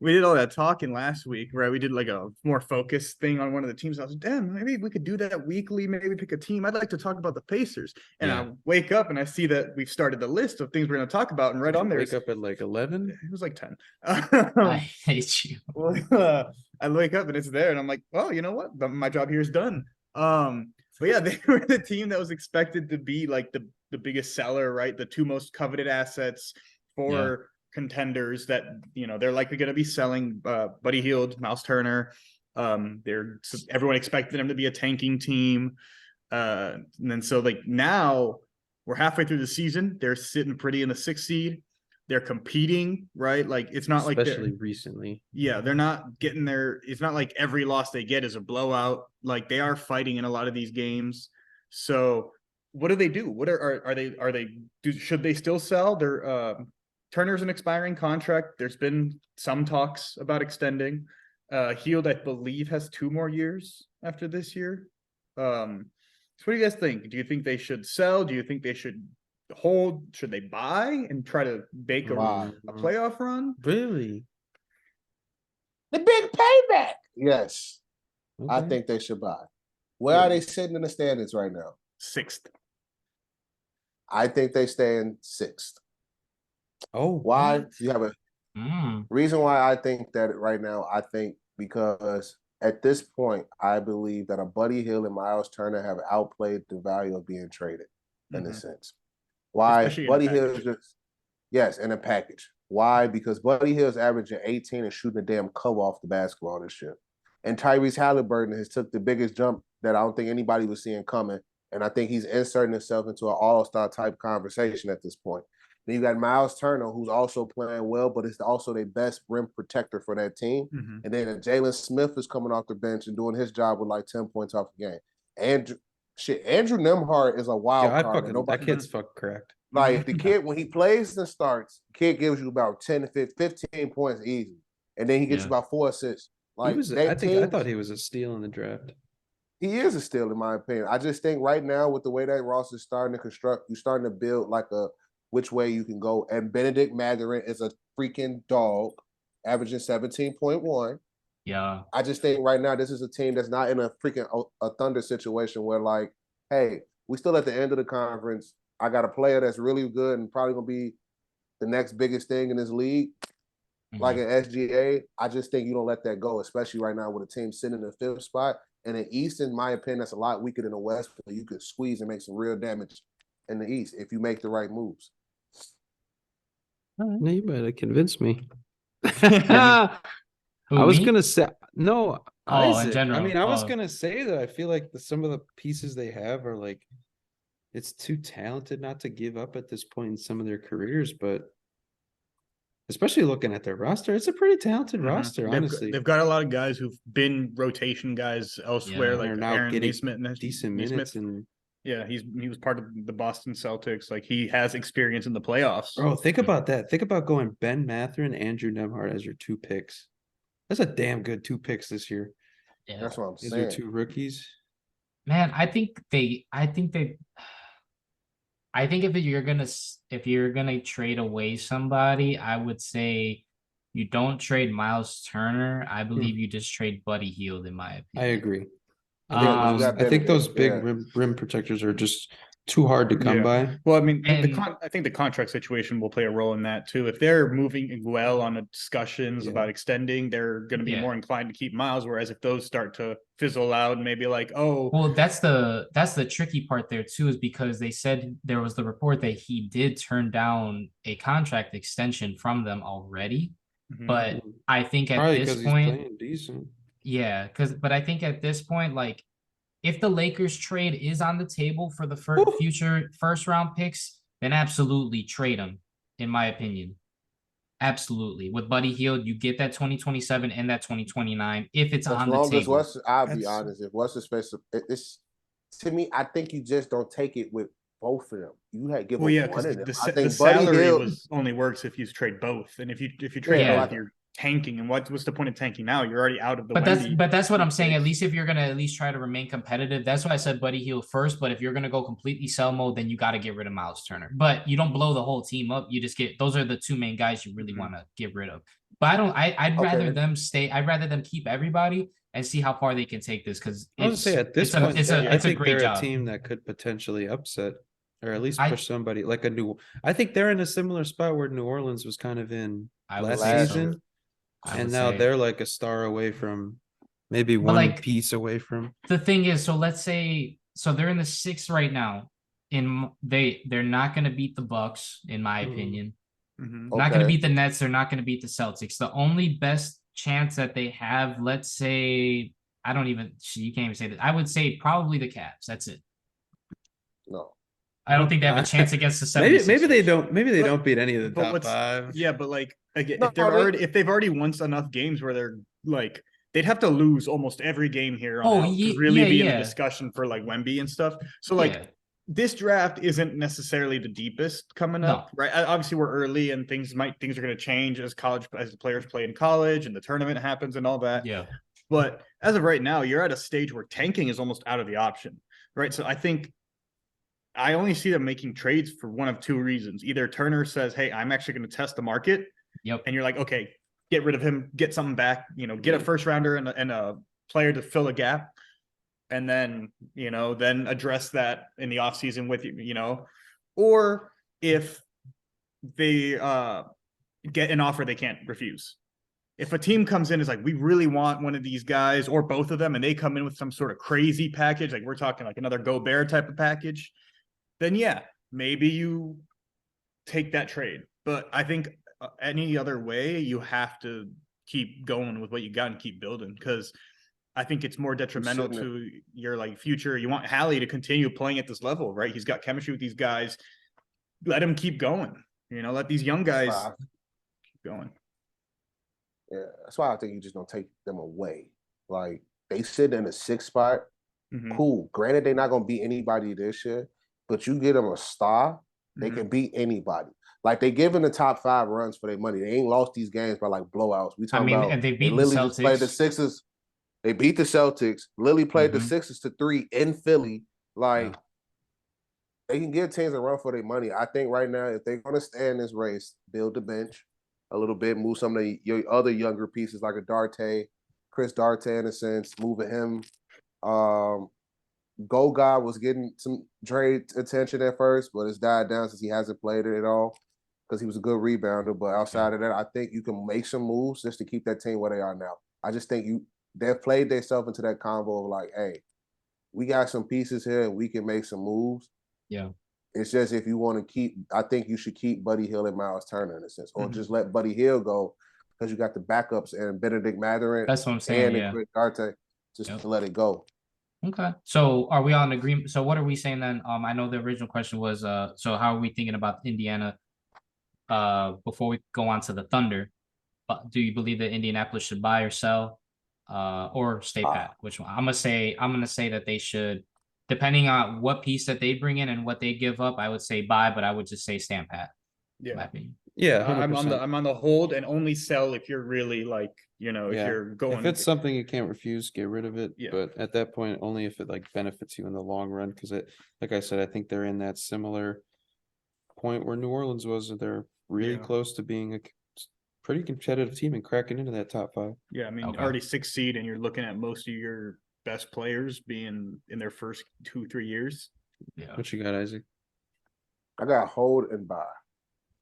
we did all that talking last week, right? We did like a more focused thing on one of the teams. I was like, damn, maybe we could do that weekly. Maybe pick a team. I'd like to talk about the Pacers. And I wake up and I see that we've started the list of things we're going to talk about. And right on there, wake up at like 11. It was like 10. I hate you. Well, I wake up and it's there, and I'm like, well, you know what? My job here is done. But yeah, they were the team that was expected to be like the biggest seller, right? The two most coveted assets for contenders that they're likely going to be selling. Buddy Hield, Miles Turner. Everyone expected them to be a tanking team, and then so like now we're halfway through the season. They're sitting pretty in the 6th seed. They're competing, right? Like it's not especially recently. Yeah, they're not getting there. It's not like every loss they get is a blowout. Like they are fighting in a lot of these games. So what do they do? What should they still sell? Their Turner's an expiring contract. There's been some talks about extending. Hield, I believe, has 2 more years after this year. So what do you guys think? Do you think they should sell? Do you think they should hold? Should they buy and try to bake a playoff run? Really? The big payback. Yes. Okay. I think they should buy. Where are they sitting in the standings right now? 6th. I think they stand 6th. Oh, why? what? You have a reason why I think that right now. I think because at this point, I believe that a Buddy Hield and Miles Turner have outplayed the value of being traded in a sense. Why? Especially Buddy Hield is in a package. Why? Because Buddy Hield's averaging 18 and shooting a damn cover off the basketball this year. And Tyrese Halliburton has took the biggest jump that I don't think anybody was seeing coming. And I think he's inserting himself into an all-star type conversation at this point. Then you got Miles Turner, who's also playing well, but it's also their best rim protector for that team. Mm-hmm. And then Jalen Smith is coming off the bench and doing his job with like 10 points off the game. Andrew Nemhart is a wild card. That kid's fucking correct. Like the kid, when he plays and starts, the kid gives you about 10 to 15 points easy. And then he gets you about 4 assists. Like I thought he was a steal in the draft. He is a steal, in my opinion. I just think right now, with the way that Ross is starting to construct, you're starting to build like a which way you can go. And Benedict Mathurin is a freaking dog, averaging 17.1. Yeah. I just think right now this is a team that's not in a freaking a Thunder situation where like, hey, we still at the end of the conference. I got a player that's really good and probably gonna be the next biggest thing in this league, like an SGA. I just think you don't let that go, especially right now with a team sitting in the 5th spot. And the East, in my opinion, that's a lot weaker than the West, but you could squeeze and make some real damage in the East if you make the right moves. No, you better convince me. I was gonna say no. Isaac. In general. I mean, I was gonna say that I feel like some of the pieces they have are like, it's too talented not to give up at this point in some of their careers, but especially looking at their roster, it's a pretty talented roster, honestly. They've got a lot of guys who've been rotation guys elsewhere, like now Aaron getting Nesmith, decent minutes. And yeah, he was part of the Boston Celtics. Like, he has experience in the playoffs. Bro, think about that. Think about going Ben Mathurin, Andrew Nemhart as your 2 picks. That's a damn good 2 picks this year. Yeah. That's what I'm These saying. are 2 rookies. Man, I think if you're gonna trade away somebody, I would say you don't trade Miles Turner. I believe you just trade Buddy Hield, in my opinion. I agree. I think those big rim protectors are just too hard to come by. Well, I mean, I think the contract situation will play a role in that too. If they're moving well on discussions about extending, they're going to be more inclined to keep Miles. Whereas if those start to fizzle out, and maybe like, well, that's the tricky part there too, is because they said there was the report that he did turn down a contract extension from them already. But I think at this point, he's playing decent. Yeah, but I think at this point, like, if the Lakers trade is on the table for the future first-round picks, then absolutely trade them, in my opinion. Absolutely. With Buddy Hield, you get that 2027 and that 2029 if it's on the table. I'll be honest, if what's the space, it's to me, I think you just don't take it with both of them. You had give them one of them. The salary only works if you trade both, and if you trade both, you're tanking. And what's the point of tanking now? You're already out of the. But that's what I'm saying. At least if you're gonna at least try to remain competitive, that's why I said Buddy Hield first. But if you're gonna go completely sell mode, then you got to get rid of Miles Turner. But you don't blow the whole team up. You just get those are the 2 main guys you really want to get rid of. But I'd rather them stay. I'd rather them keep everybody and see how far they can take this, because I would say at this point, it's a great job. A team that could potentially upset, or at least push somebody like a new. I think they're in a similar spot where New Orleans was kind of in last season. And now they're like a star away from, maybe one piece away from. The thing is, so let's say, so they're in the 6th right now. They're not going to beat the Bucks, in my opinion. Not going to beat the Nets. They're not going to beat the Celtics. The only best chance that they have, let's say, you can't even say that. I would say probably the Cavs. That's it. No. I don't think they have a chance against the 76ers. Maybe they don't. Maybe they don't beat any of the top 5. Yeah, but like again, if they've already won enough games where they're like, they'd have to lose almost every game here to really be in the discussion for like Wemby and stuff. So like this draft isn't necessarily the deepest coming up, right? Obviously we're early and things are going to change as the players play in college and the tournament happens and all that. Yeah. But as of right now, you're at a stage where tanking is almost out of the option, right? So I think I only see them making trades for one of 2 reasons. Either Turner says, hey, I'm actually going to test the market. Yep. And you're like, okay, get rid of him, get something back, get a first rounder and a player to fill a gap. And then, then address that in the offseason with, or if they get an offer they can't refuse. If a team comes in is like, we really want one of these guys or both of them, and they come in with some sort of crazy package, like we're talking like another Gobert type of package, then maybe you take that trade. But I think any other way, you have to keep going with what you got and keep building, because I think it's more detrimental to your like future. You want Hallie to continue playing at this level, right? He's got chemistry with these guys. Let him keep going. Let these young guys Wow. keep going. Yeah, that's why I think you just don't take them away. Like they sit in the 6th spot. Mhm. Cool. Granted, they're not gonna beat anybody this year, but you get them a star, they Mhm. can beat anybody. Like they giving the top 5 runs for their money. They ain't lost these games by like blowouts. We I talking mean, about and they they beat the literally just played the Celtics. Sixers. They beat the Celtics. Lily played the Mhm. Sixers to 3 in Philly. Like Yeah. they can give teams a run for their money. I think right now, if they're gonna stay in this race, build the bench a little bit, move some of your other younger pieces like a Darte, Chris Darte in a sense, moving him. Goga was getting some trade attention at first, but it's died down since he hasn't played it at all because he was a good rebounder. But outside of that, I think you can make some moves just to keep that team where they are now. I just think they've played themselves into that combo of like, hey, we got some pieces here and we can make some moves. Yeah. It's just if you want to keep, I think you should keep Buddy Hield and Miles Turner in a sense, or Mhm. just let Buddy Hield go because you got the backups and Benedict Mathurin That's what I'm saying. and Yeah. Chris Darte just to let it go. Okay. So are we all in agreement? So what are we saying then? I know the original question was so how are we thinking about Indiana before we go on to the Thunder? But do you believe that Indianapolis should buy or sell or stay pat? Which one? I'm gonna say that they should, depending on what piece that they bring in and what they give up, I would say buy, but I would just say stand pat. In my Yeah. opinion. Yeah, I'm 100%. on the hold and only sell if you're really like, if Yeah. you're going. If it's something you can't refuse, get rid of it. Yeah. But at that point, only if it like benefits you in the long run. Because like I said, I think they're in that similar point where New Orleans was. They're really Yeah. close to being a pretty competitive team and cracking into that top 5. Yeah, I mean, Okay. already 6th seed, and you're looking at most of your best players being in their first 2-3 years. Yeah. What you got, Isaac? I got hold and buy.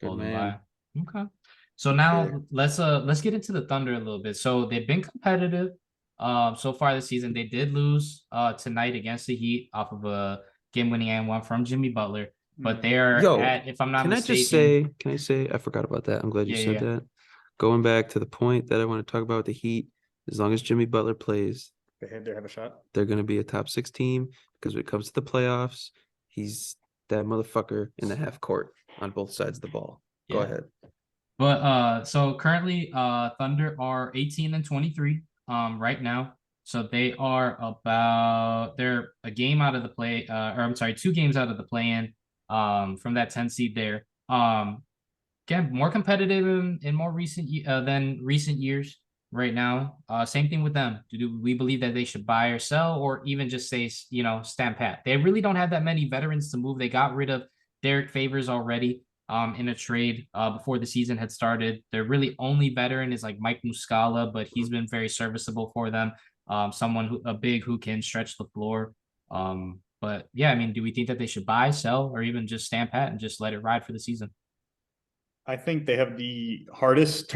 Good Hold and man. buy. Okay. So now Yeah. let's get into the Thunder a little bit. So they've been competitive so far this season. They did lose tonight against the Heat off of a game-winning and one from Jimmy Butler, but they're Yo, at, if I'm not Can I mistaken. say, I forgot about that. I'm glad you Yeah, said yeah. that. Going back to the point that I want to talk about with the Heat, as long as Jimmy Butler plays, They have a shot. they're going to be a top 6 team because when it comes to the playoffs, he's that motherfucker in the half court on both sides of the ball. Go Yeah. ahead. But so currently Thunder are 18-23 right now. So they're a game out of the play or I'm sorry, 2 games out of the play-in from that 10 seed there. Again, more competitive in more recent than recent years right now. Same thing with them. Do we believe that they should buy or sell or even just say, stand pat? They really don't have that many veterans to move. They got rid of Derek Favors already in a trade before the season had started. Their really only veteran is like Mike Muscala, but he's been very serviceable for them. Someone who can stretch the floor. But yeah, I mean, do we think that they should buy, sell, or even just stand pat and just let it ride for the season? I think they have the hardest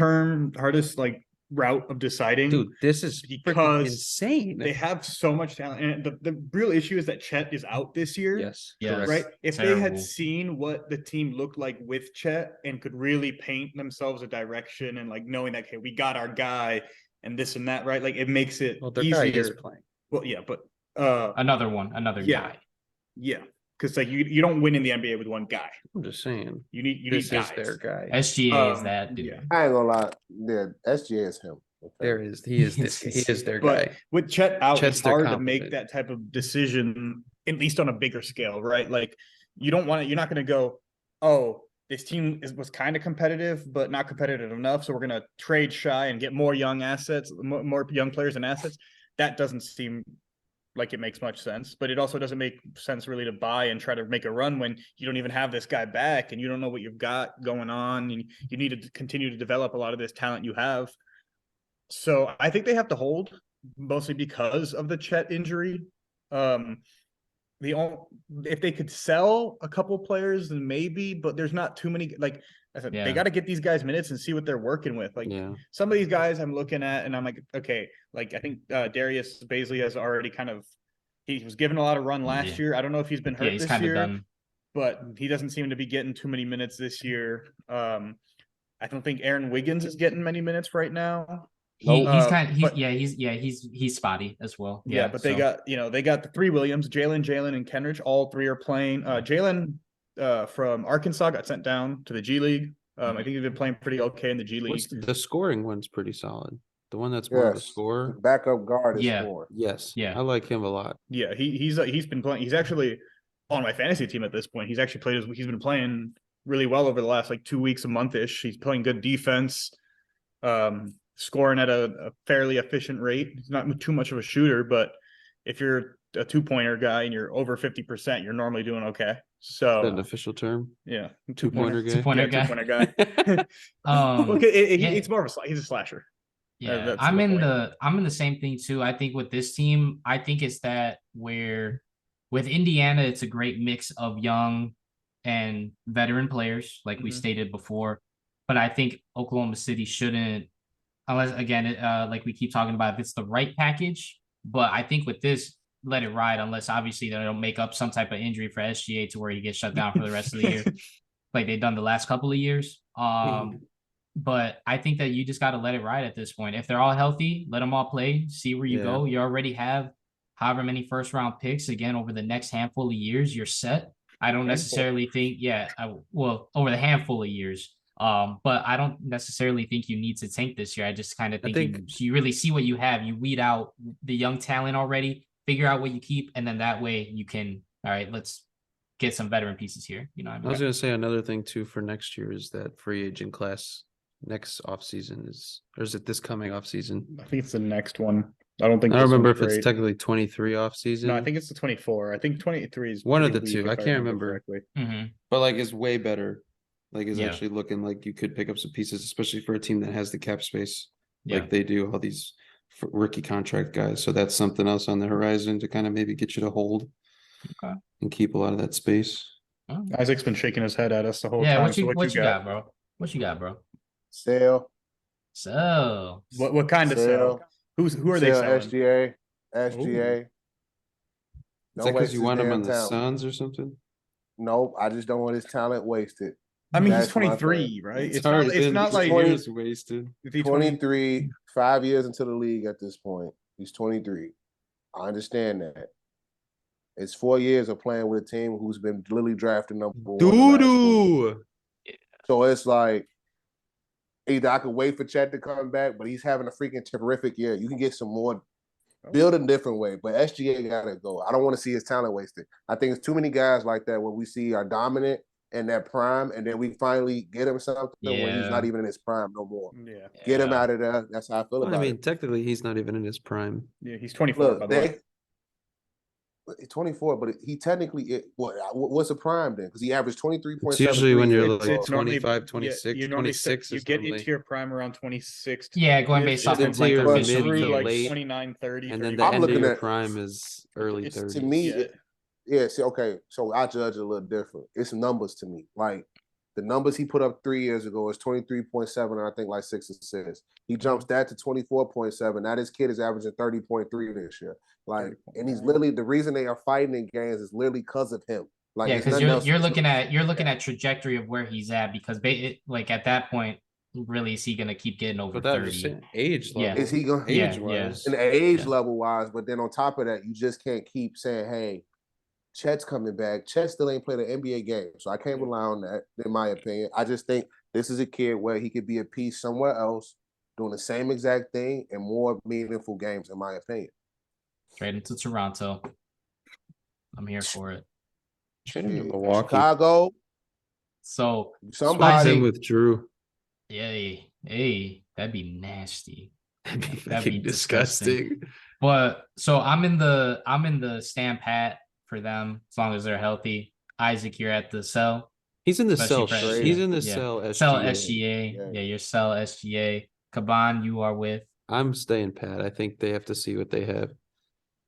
like route of deciding. Dude, this is because insane. They have so much talent. And the real issue is that Chet is out this year. Yes. Yes. Right. If Terrible. they had seen what the team looked like with Chet and could really paint themselves a direction and like knowing that, hey, we got our guy and this and that, right? Like it makes it Their easier. guy is playing. Well, yeah, but another guy. Yeah. Because like you don't win in the NBA with one guy. I'm just saying. You need This guys. is their guy. SGA is that dude. Yeah. I ain't gonna lie. Yeah, SGA is him. Okay. He is their But guy. with Chet out, Chet's it's their hard to complement. make that type of decision, at least on a bigger scale, right? Like you don't want to, you're not going to go, oh, this team was kind of competitive, but not competitive enough. So we're going to trade shy and get more young assets, more young players and assets. That doesn't seem like it makes much sense, but it also doesn't make sense really to buy and try to make a run when you don't even have this guy back and you don't know what you've got going on. And you need to continue to develop a lot of this talent you have. So I think they have to hold mostly because of the Chet injury. If they could sell a couple players, then maybe, but there's not too many. Like I said, they got to get these guys minutes and see what they're working with. Like some of these guys I'm looking at and I'm like, okay, like I think Darius Baisley has already he was given a lot of run last year. I don't know if he's been hurt this year, done. But he doesn't seem to be getting too many minutes this year. I don't think Aaron Wiggins is getting many minutes right now. He's spotty as well. Yeah, but they got the 3 Williams, Jalen, and Kenrich. All 3 are playing. Jalen from Arkansas got sent down to the G League. I think he's been playing pretty okay in the G League. The scoring one's pretty solid. The one that's more of a Yes, the scorer. backup guard is Yeah. scoring. Yes. Yeah. I like him a lot. Yeah, he's been playing. He's actually on my fantasy team at this point. He's actually he's been playing really well over the last like 2 weeks, a month-ish. He's playing good defense, scoring at a fairly efficient rate. He's not too much of a shooter, but if you're a 2-pointer guy and you're over 50%, you're normally doing okay. So Is that an official term? yeah, 2-pointer guy. 2-pointer yeah, guy. 2-pointer guy. Yeah. It's more of he's a slasher. Yeah, That's I'm the in point. I'm in the same thing too. I think with this team, I think it's that where with Indiana, it's a great mix of young and veteran players, like we Mhm. stated before. But I think Oklahoma City shouldn't, unless again, like we keep talking about, if it's the right package. But I think with this, let it ride, unless obviously they don't make up some type of injury for SGA to where he gets shut down for the rest of the year, like they've done the last couple of years. But I think that you just got to let it ride at this point. If they're all healthy, let them all play, see where you Yeah. go. You already have however many first round picks again over the next handful of years. You're set. I don't necessarily think, well, over the handful of years. But I don't necessarily think you need to tank this year. I just kind of think, you really see what you have. You weed out the young talent already, figure out what you keep, and then that way you can, all right, let's get some veteran pieces here. You know what I mean? I was going to say another thing too for next year is that free agent class next offseason or is it this coming offseason? I think it's the next one. I don't think. I don't remember if it's technically 23 offseason. No, I think it's the 24. I think 23 is one of the two. I can't remember. Mm-hmm. But like it's way better. Like it's Yeah. actually looking like you could pick up some pieces, especially for a team that has the cap space Yeah. like they do, all these rookie contract guys. So that's something else on the horizon to kind of maybe get you to hold and keep a lot of that space. Oh. Isaac's been shaking his head at us the whole Yeah, time. what you got, bro? What you got, bro? Sell. So what kind of sell? Who are they selling? SGA. Is that because you want him on the Suns or something? Nope, I just don't want his talent wasted. I mean, he's 23, right? It's not like years wasted. 23, 5 years into the league at this point. He's 23. I understand that. It's 4 years of playing with a team who's been literally drafted number one. Doo-doo. So it's like either I could wait for Chet to come back, but he's having a freaking terrific year. You can get some more, build a different way. But SGA gotta go. I don't want to see his talent wasted. I think it's too many guys like that where we see are dominant in that prime, and then we finally get him something when he's not even in his prime no more. Yeah. Get him out of there. That's how I feel about it. I mean, technically, he's not even in his prime. Yeah, he's 24. By the way. 24, but he technically what's a prime then? Because he averaged 23.7. It's usually when you're like it's 25, 26, you 26. You get into your prime around 26. Yeah, going based off of like your mid through to like late, 29, 30. and then the end of your prime is early 30s. To me, see, okay, so I judge it a little different. It's numbers to me. Like the numbers he put up 3 years ago is 23.7, and I think like 6 assists. He jumps that to 24.7. Now this kid is averaging 30.3 this year. Like, and he's literally, the reason they are fighting in games is literally because of him. Like, yeah, because you're looking at trajectory of where he's at, because like at that point, really, is he gonna keep getting over 30? Age level. Yeah. Is he gonna age wise? And age level wise, but then on top of that, you just can't keep saying, hey, Chet's coming back. Chet still ain't played an NBA game, so I can't rely on that, in my opinion. I just think this is a kid where he could be a piece somewhere else, doing the same exact thing and more meaningful games, in my opinion. Trade him to Toronto. I'm here for it. Trade him to Milwaukee. Chicago. So somebody with Drew. Hey, that'd be nasty. That'd be disgusting. But so I'm in the stand pat for them as long as they're healthy. Isaac, you're at the cell. He's in the cell. He's in the cell. SGA. Cell SGA. Yeah, you're cell SGA. Caban, you are with. I'm staying pat. I think they have to see what they have.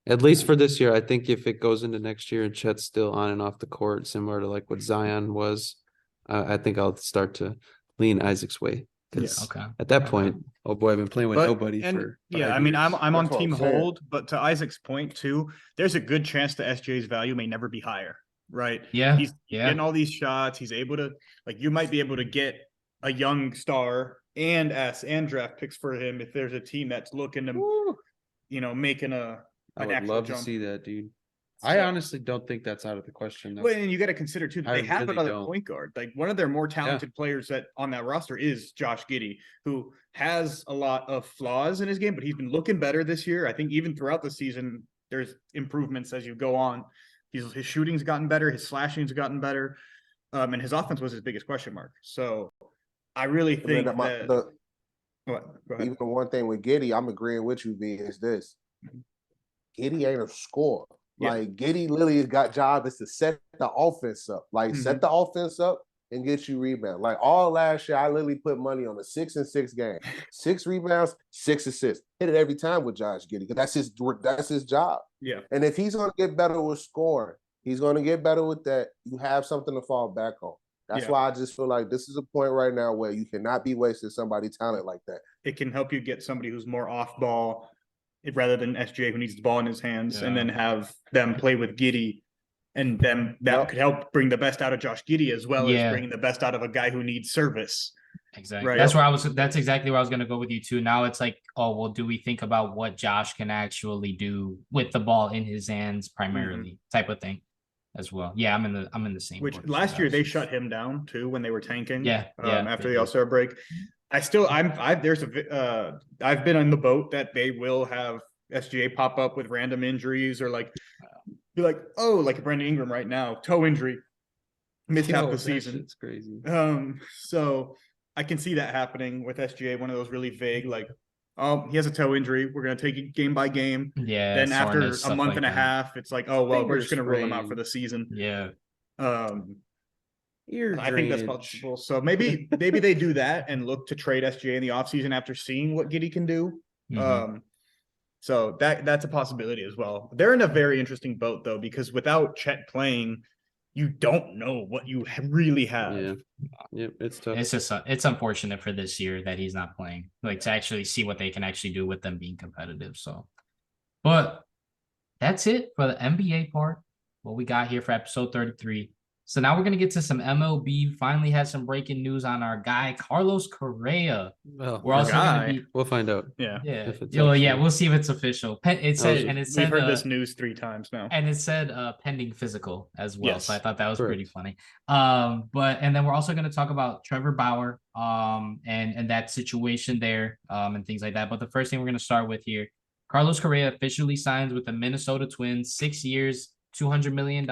At least for this year. I think if it goes into next year and Chet's still on and off the court, similar to like what Zion was, I think I'll start to lean Isaac's way. At that point, oh boy, I've been playing with nobody for 5 I mean, years. I'm on team hold, but to Isaac's point too, there's a good chance that SGA's value may never be higher, right? Yeah, he's getting all these shots. He's able to, like, you might be able to get a young star and draft picks for him if there's a team that's looking to, making I would love to see that, dude. I honestly don't think that's out of the question, though. Well, and you got to consider too, I they have really another don't. point guard. Like one of their more talented players that on that roster is Josh Giddey, who has a lot of flaws in his game, but he's been looking better this year. I think even throughout the season, there's improvements as you go on. His shooting's gotten better, his slashing's gotten better, and his offense was his biggest question mark. So I really think that. Go ahead. Even the one thing with Giddey, I'm agreeing with you, B, is this. Giddey ain't a scorer. Yeah. Like Giddey literally got job is to set the offense up. Like set the offense up and get you rebound. Like all last year, I literally put money on a 6-6 game. 6 rebounds, 6 assists. Hit it every time with Josh Giddey because that's his job. Yeah. And if he's gonna get better with scoring, he's gonna get better with that. You have something to fall back on. That's why I just feel like this is a point right now where you cannot be wasting somebody's talent like that. It can help you get somebody who's more off ball rather than SGA who needs the ball in his hands, and then have them play with Giddey, and then that could help bring the best out of Josh Giddey as well as bringing the best out of a guy who needs service. Exactly. Right. That's exactly where I was going to go with you too. Now it's like, oh, well, do we think about what Josh can actually do with the ball in his hands primarily type of thing as well. Yeah, I'm in the same. Which last year they shut him down too when they were tanking. After the All-Star break. I've been on the boat that they will have SGA pop up with random injuries or like be like, oh, like Brandon Ingram right now, toe injury, missed half the season. It's crazy. So I can see that happening with SGA, one of those really vague, like, oh, he has a toe injury. We're going to take it game by game. Yeah. Then after a month and a half, it's like, oh, well, we're just going to rule him out for the season. Yeah. I think that's possible. So maybe they do that and look to trade SGA in the offseason after seeing what Giddey can do. So that's a possibility as well. They're in a very interesting boat though, because without Chet playing, you don't know what you really have. Yeah, it's tough. It's just it's unfortunate for this year that he's not playing, like to actually see what they can actually do with them being competitive. So, but that's it for the NBA part. What we got here for episode 33. So now we're gonna get to some MLB. Finally had some breaking news on our guy Carlos Correa. Well, we're also gonna be. We'll find out. Yeah. We'll see if it's official. We've heard this news 3 times now, and it said pending physical as well. Yes. So I thought that was pretty funny. And then we're also gonna talk about Trevor Bauer, and that situation there, and things like that. But the first thing we're gonna start with here, Carlos Correa officially signs with the Minnesota Twins, 6 years, $200 million.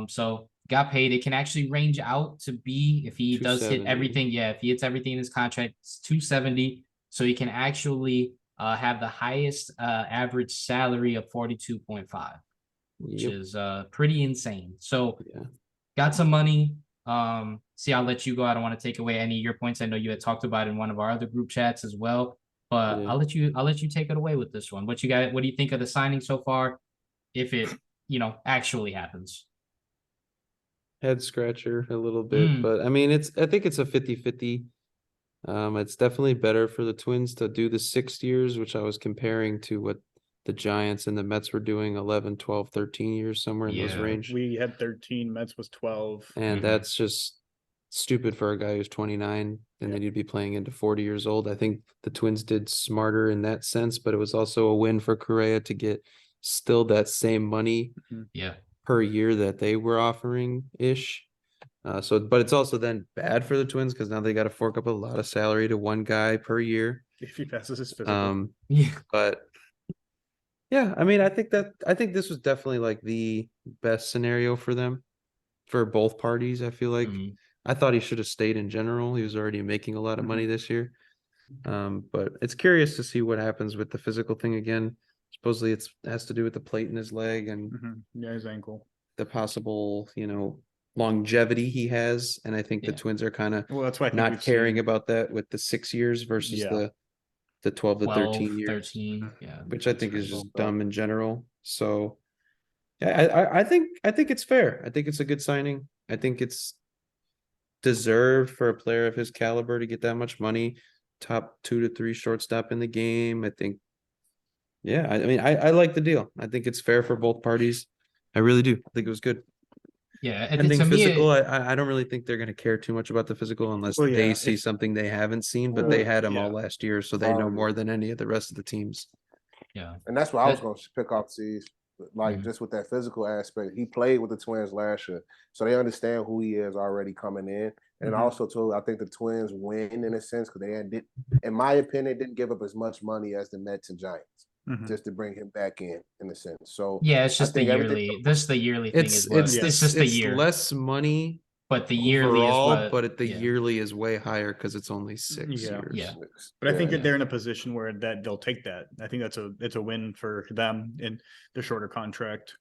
So got paid. It can actually range out to be, if he does hit everything. Yeah, if he hits everything in his contract, it's 270. So he can actually have the highest average salary of 42.5, which is pretty insane. So got some money. See, I'll let you go. I don't want to take away any of your points. I know you had talked about it in one of our other group chats as well. But I'll let you take it away with this one. What do you think of the signing so far? If it actually happens. Head scratcher a little bit, but I mean, I think it's a 50-50. It's definitely better for the Twins to do the 6 years, which I was comparing to what the Giants and the Mets were doing, 11, 12, 13 years, somewhere in those range. We had 13, Mets was 12. And that's just stupid for a guy who's 29, and then you'd be playing into 40 years old. I think the Twins did smarter in that sense, but it was also a win for Correa to get still that same money per year that they were offering ish. But it's also then bad for the Twins because now they got to fork up a lot of salary to one guy per year if he passes his physical. But yeah, I mean, I think this was definitely like the best scenario for them, for both parties. I feel like I thought he should have stayed in general. He was already making a lot of money this year. But it's curious to see what happens with the physical thing again. Supposedly it has to do with the plate in his leg and his ankle, the possible, longevity he has. And I think the Twins are kind of not caring about that with the 6 years versus the 12 to 13 years, 13, which I think is just dumb in general. So I think it's fair. I think it's a good signing. I think it's deserved for a player of his caliber to get that much money. Top 2 to 3 shortstop in the game. I think. Yeah, I mean, I like the deal. I think it's fair for both parties. I really do. I think it was good. Yeah, and the physical, I don't really think they're going to care too much about the physical unless they see something they haven't seen. But they had them all last year, so they know more than any of the rest of the teams. Yeah, and that's what I was going to pick off. C's. like just with that physical aspect. He played with the Twins last year, so they understand who he is already coming in. And also, too, I think the Twins win in a sense because in my opinion, didn't give up as much money as the Mets and Giants just to bring him back in a sense. So yeah, it's just the yearly. This the yearly thing is what it's just the year. Less money, but the yearly overall, is what. But the yearly is way higher because it's only 6 years. Yeah, but I think that they're in a position where that they'll take that. I think it's a win for them in the shorter contract.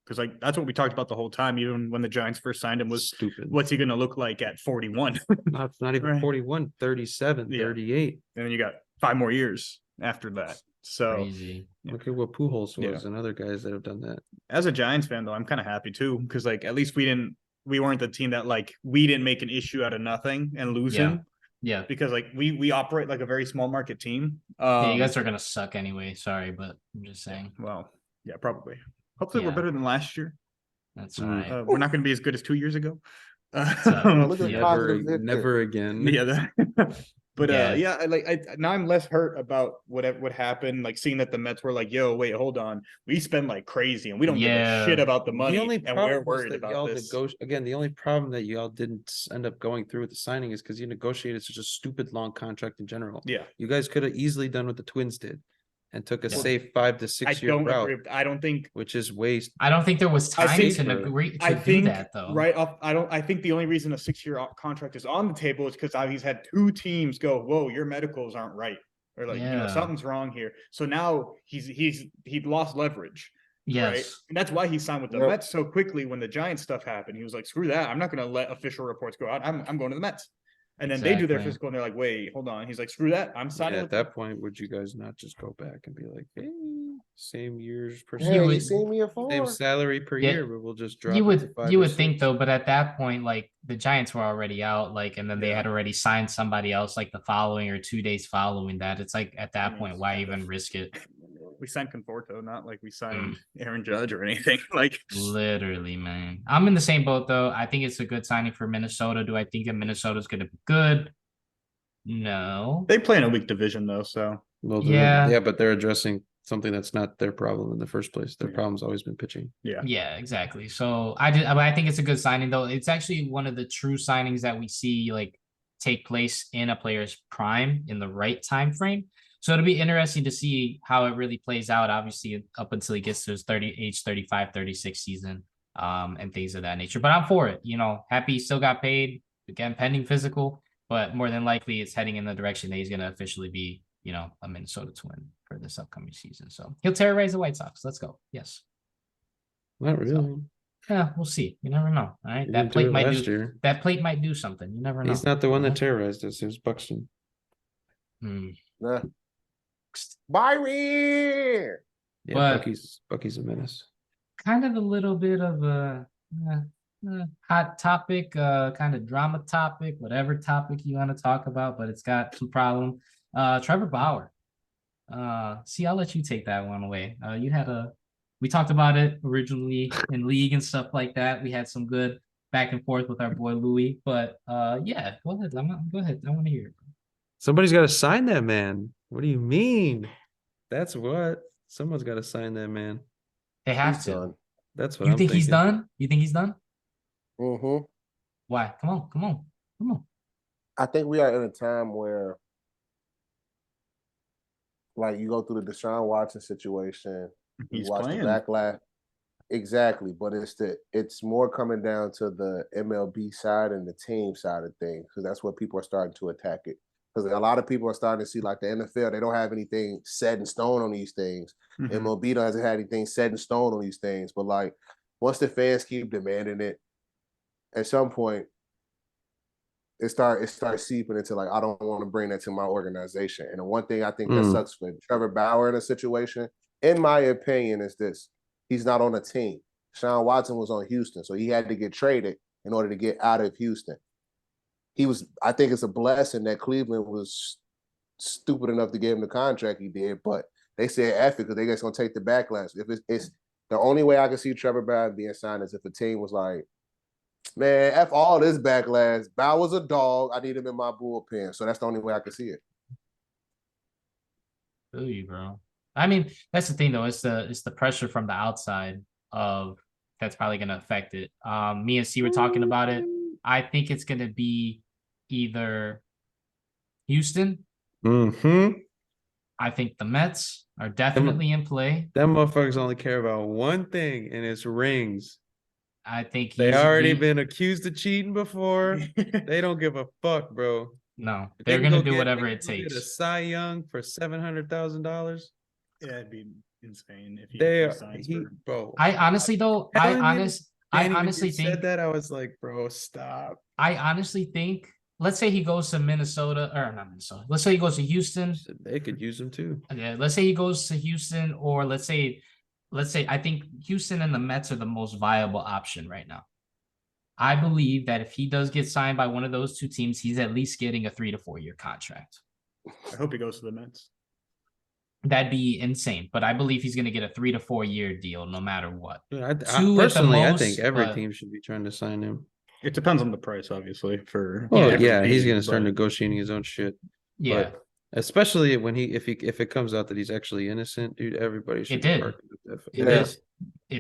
Because like that's what we talked about the whole time, even when the Giants first signed him, was stupid. What's he going to look like at 41? not even right. 41, 37, 38. And then you got 5 more years after that. So crazy. Look at what Pujols was and other guys that have done that. As a Giants fan, though, I'm kind of happy too, because like at least we weren't the team that like we didn't make an issue out of nothing and lose him. Yeah, because like we operate like a very small market team. You guys are gonna suck anyway. Sorry, but I'm just saying. Well, yeah, probably. Hopefully, we're better than last year. That's right. We're not going to be as good as 2 years ago. Never again. Yeah. But now I'm less hurt about what happened. Like seeing that the Mets were like, "Yo, wait, hold on, we spend like crazy, and we don't give a shit about the money, and we're worried about this." The only problem that y'all didn't end up going through with the signing is because you negotiated such a stupid long contract in general. Yeah, you guys could have easily done what the Twins did and took a safe 5 to 6 year route. I don't think, which is waste. I don't think there was time to agree to do that though. Right off, I think the only reason a 6-year contract is on the table is because he's had 2 teams go, "Whoa, your medicals aren't right," or like something's wrong here. So now he'd lost leverage. Yes, right? And that's why he signed with the Mets so quickly. When the Giants stuff happened, he was like, "Screw that! I'm not going to let official reports go out. I'm going to the Mets." And then they do their physical and they're like, "Wait, hold on." He's like, "Screw that. I'm signing." At that point, would you guys not just go back and be like, "Hey, same years per year, same salary per year, but we'll just drop." You would think though, but at that point, like the Giants were already out, like, and then they had already signed somebody else like the following or 2 days following that. It's like at that point, why even risk it? We signed Conforto, not like we signed Aaron Judge or anything. Like literally, man. I'm in the same boat though. I think it's a good signing for Minnesota. Do I think that Minnesota's going to be good? No. They play in a weak division though, so but they're addressing something that's not their problem in the first place. Their problem's always been pitching. Yeah, exactly. So I think it's a good signing though. It's actually one of the true signings that we see like take place in a player's prime in the right time frame. So it'll be interesting to see how it really plays out, obviously, up until he gets to his age 35, 36 season, and things of that nature. But I'm for it. Happy he still got paid, again, pending physical, but more than likely it's heading in the direction that he's going to officially be, a Minnesota Twin for this upcoming season. So he'll terrorize the White Sox. Let's go. Yes. Not really. So, yeah, we'll see. You never know. All right. That plate might do something. You never know. He's not the one that terrorized us. It was Buxton. Nah. Byron. Yeah, Bucky's a menace. Kind of a little bit of a hot topic, kind of drama topic, whatever topic you want to talk about, but it's got some problem. Trevor Bauer. I'll let you take that one away. We talked about it originally in league and stuff like that. We had some good back and forth with our boy Louis, but go ahead. Go ahead. I want to hear it. Somebody's got to sign that man. What do you mean? That's what. Someone's got to sign that man. They have to. Done. That's what I'm thinking. He's done? You think he's done? Mm-hmm. Why? Come on. I think we are in a time where, like, you go through the Deshaun Watson situation. He's you watch playing. The backlash. Exactly. But it's more coming down to the MLB side and the team side of things, because that's where people are starting to attack it. Because a lot of people are starting to see, like, the NFL, they don't have anything set in stone on these things. MLB doesn't have anything set in stone on these things. But, like, once the fans keep demanding it, at some point, it starts seeping into, like, I don't want to bring that to my organization. And the one thing I think that sucks for Trevor Bauer in a situation, in my opinion, is this. He's not on a team. Deshaun Watson was on Houston, so he had to get traded in order to get out of Houston. I think it's a blessing that Cleveland was stupid enough to give him the contract he did, but they said F it because they just gonna take the backlash. If it's the only way I can see Trevor Bauer being signed is if a team was like, man, F all this backlash. Bauer's a dog. I need him in my bullpen. So that's the only way I can see it. Feel you, bro. I mean, that's the thing though. It's the pressure from the outside of that's probably going to affect it. Me and C were talking about it. I think it's going to be either Houston. Mm-hmm. I think the Mets are definitely in play. Them motherfuckers only care about one thing, and it's rings. I think They already been accused of cheating before. They don't give a fuck, bro. No, If they're can gonna go do get- whatever they it can go get a takes. Cy Young for $700,000. Yeah, it'd be insane if They he signs for. bro. I honestly though, I honestly said think that. I was like, bro, stop. I honestly think, let's say he goes to Minnesota, or not Minnesota. Let's say he goes to Houston. They could use him too. Yeah, let's say he goes to Houston, or let's say I think Houston and the Mets are the most viable option right now. I believe that if he does get signed by one of those two teams, he's at least getting a 3 to 4 year contract. I hope he goes to the Mets. That'd be insane, but I believe he's going to get a 3 to 4 year deal no matter what. Dude, I Personally, I think every team should be trying to sign him. It depends on the price, obviously. He's gonna start negotiating his own shit. Yeah, But especially when if it comes out that he's actually innocent, dude, everybody should. It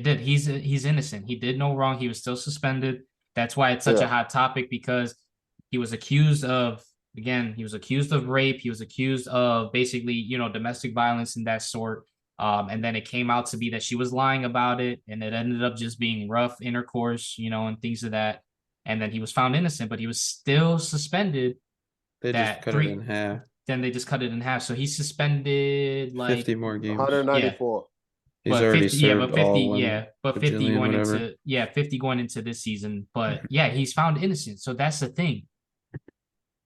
did. He's innocent. He did no wrong. He was still suspended. That's why it's such a hot topic, because he was accused of rape. He was accused of basically, domestic violence and that sort. And then it came out to be that she was lying about it, and it ended up just being rough intercourse, and things of that. And then he was found innocent, but he was still suspended. They just cut it in half. Then they just cut it in half. So he's suspended like 50 more games. 194. He's already 50, served all 50 going into 50 going into this season. But yeah, he's found innocent. So that's the thing.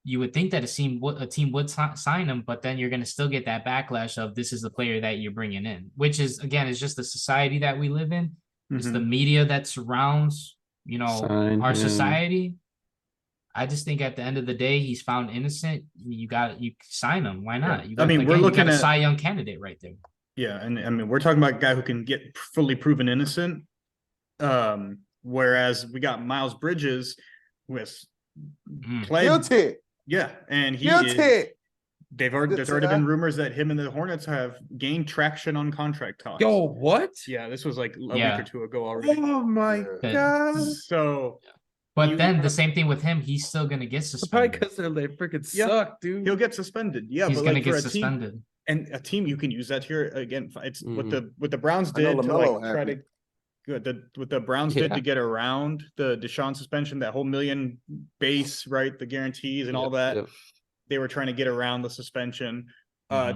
You would think that a team would sign him, but then you're going to still get that backlash of this is the player that you're bringing in, which is, again, is just the society that we live in. It's the media that surrounds, our society. I just think at the end of the day, he's found innocent. You sign him. Why not? Yeah. We're looking at a Cy Young candidate right there. Yeah, and we're talking about a guy who can get fully proven innocent. Whereas we got Miles Bridges with guilty. Yeah, and guilty. There's already been rumors that him and the Hornets have gained traction on contract talks. Yo, what? Yeah, this was like a week or two ago already. Oh my god! So, but then the same thing with him, he's still gonna get suspended. Because they freaking suck, dude. He'll get suspended. Yeah, he's gonna get suspended. And a team, you can use that here again. It's what the Browns did to like try to what the Browns did to get around the Deshaun suspension, that whole $1 million base, right? The guarantees and all that. Yep. They were trying to get around the suspension.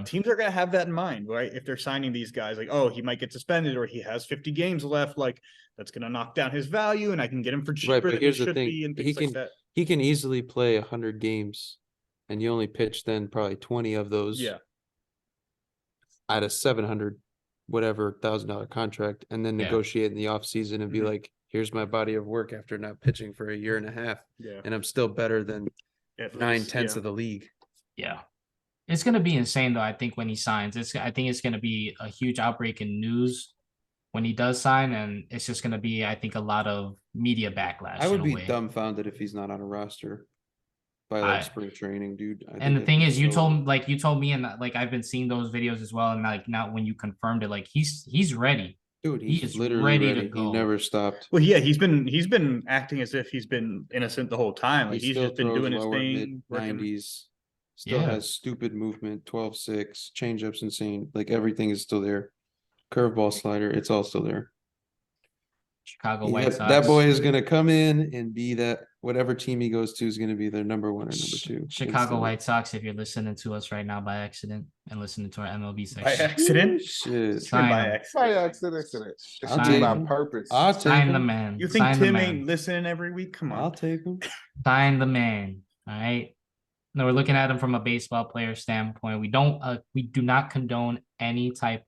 Teams are going to have that in mind, right? If they're signing these guys, like, oh, he might get suspended, or he has 50 games left, like that's going to knock down his value, and I can get him for cheaper right, but than here's he the should thing. be, and things like that. He can easily play 100 games, and you only pitch then probably 20 of those. Yeah. At a $700,000 contract, and then negotiate in the off season and be like, here's my body of work after not pitching for a year and a half. Yeah. And I'm still better than 9/10 of the league. Yeah. It's going to be insane though. I think when he signs, I think it's going to be a huge outbreak in news when he does sign. And it's just going to be, I think, a lot of media backlash. I would be dumbfounded if he's not on a roster by like spring training, dude. And the thing is, you told me, and like I've been seeing those videos as well. And like now, when you confirmed it, like he's ready, dude. He's literally ready to go. He never stopped. Well, yeah, he's been acting as if he's been innocent the whole time. Like he's just been doing his thing. 90s. Still has stupid movement. 12-6 changeup's insane. Like everything is still there. Curveball, slider, it's all still there. Chicago White Sox. That boy is going to come in and be that whatever team he goes to is going to be their number one or number two. Chicago White Sox, if you're listening to us right now by accident and listening to our MLB section. By accident? Shit. By accident. I'll take by purpose. I'll take sign him. the man. You think Tim ain't listening every week? Come on. I'll take him. Sign the man. All right. No, we're looking at him from a baseball player standpoint. We do not condone any type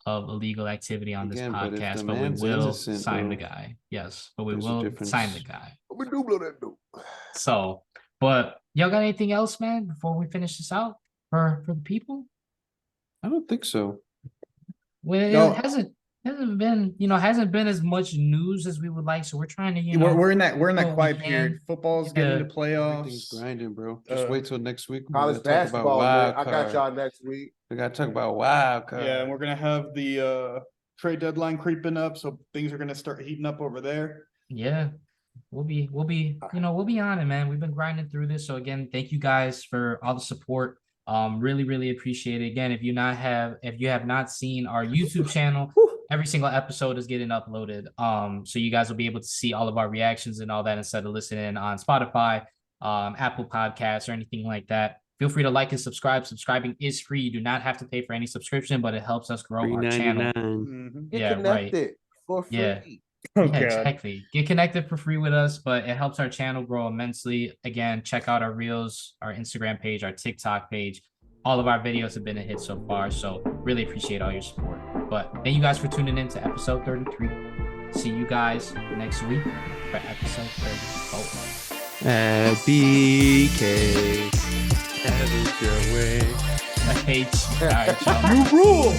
of illegal activity on this podcast, but we will sign the guy. Yes, but we will sign the guy. We do blow that dude. So, but y'all got anything else, man, before we finish this out for the people? I don't think so. Well, it hasn't been as much news as we would like. So we're trying to, we're in that do what we quiet can. period. Football's getting into Everything's playoffs. grinding, bro. Just wait till next week. College basketball, man. I got y'all next week. We got to talk about wild card. Yeah, and we're gonna have the trade deadline creeping up, so things are gonna start heating up over there. Yeah, we'll be on it, man. We've been grinding through this. So again, thank you guys for all the support. Really, really appreciate it. Again, if you have not seen our YouTube channel, every single episode is getting uploaded. So you guys will be able to see all of our reactions and all that instead of listening on Spotify, Apple Podcasts, or anything like that. Feel free to like and subscribe. Subscribing is free. You do not have to pay for any subscription, but it helps us grow our channel. Get connected for free. Yeah. Exactly. Get connected for free with us, but it helps our channel grow immensely. Again, check out our reels, our Instagram page, our TikTok page. All of our videos have been a hit so far, so really appreciate all your support. But thank you guys for tuning in to episode 33. See you guys next week for episode 34. Happy case. Have it your way. All right, y'all. You rule.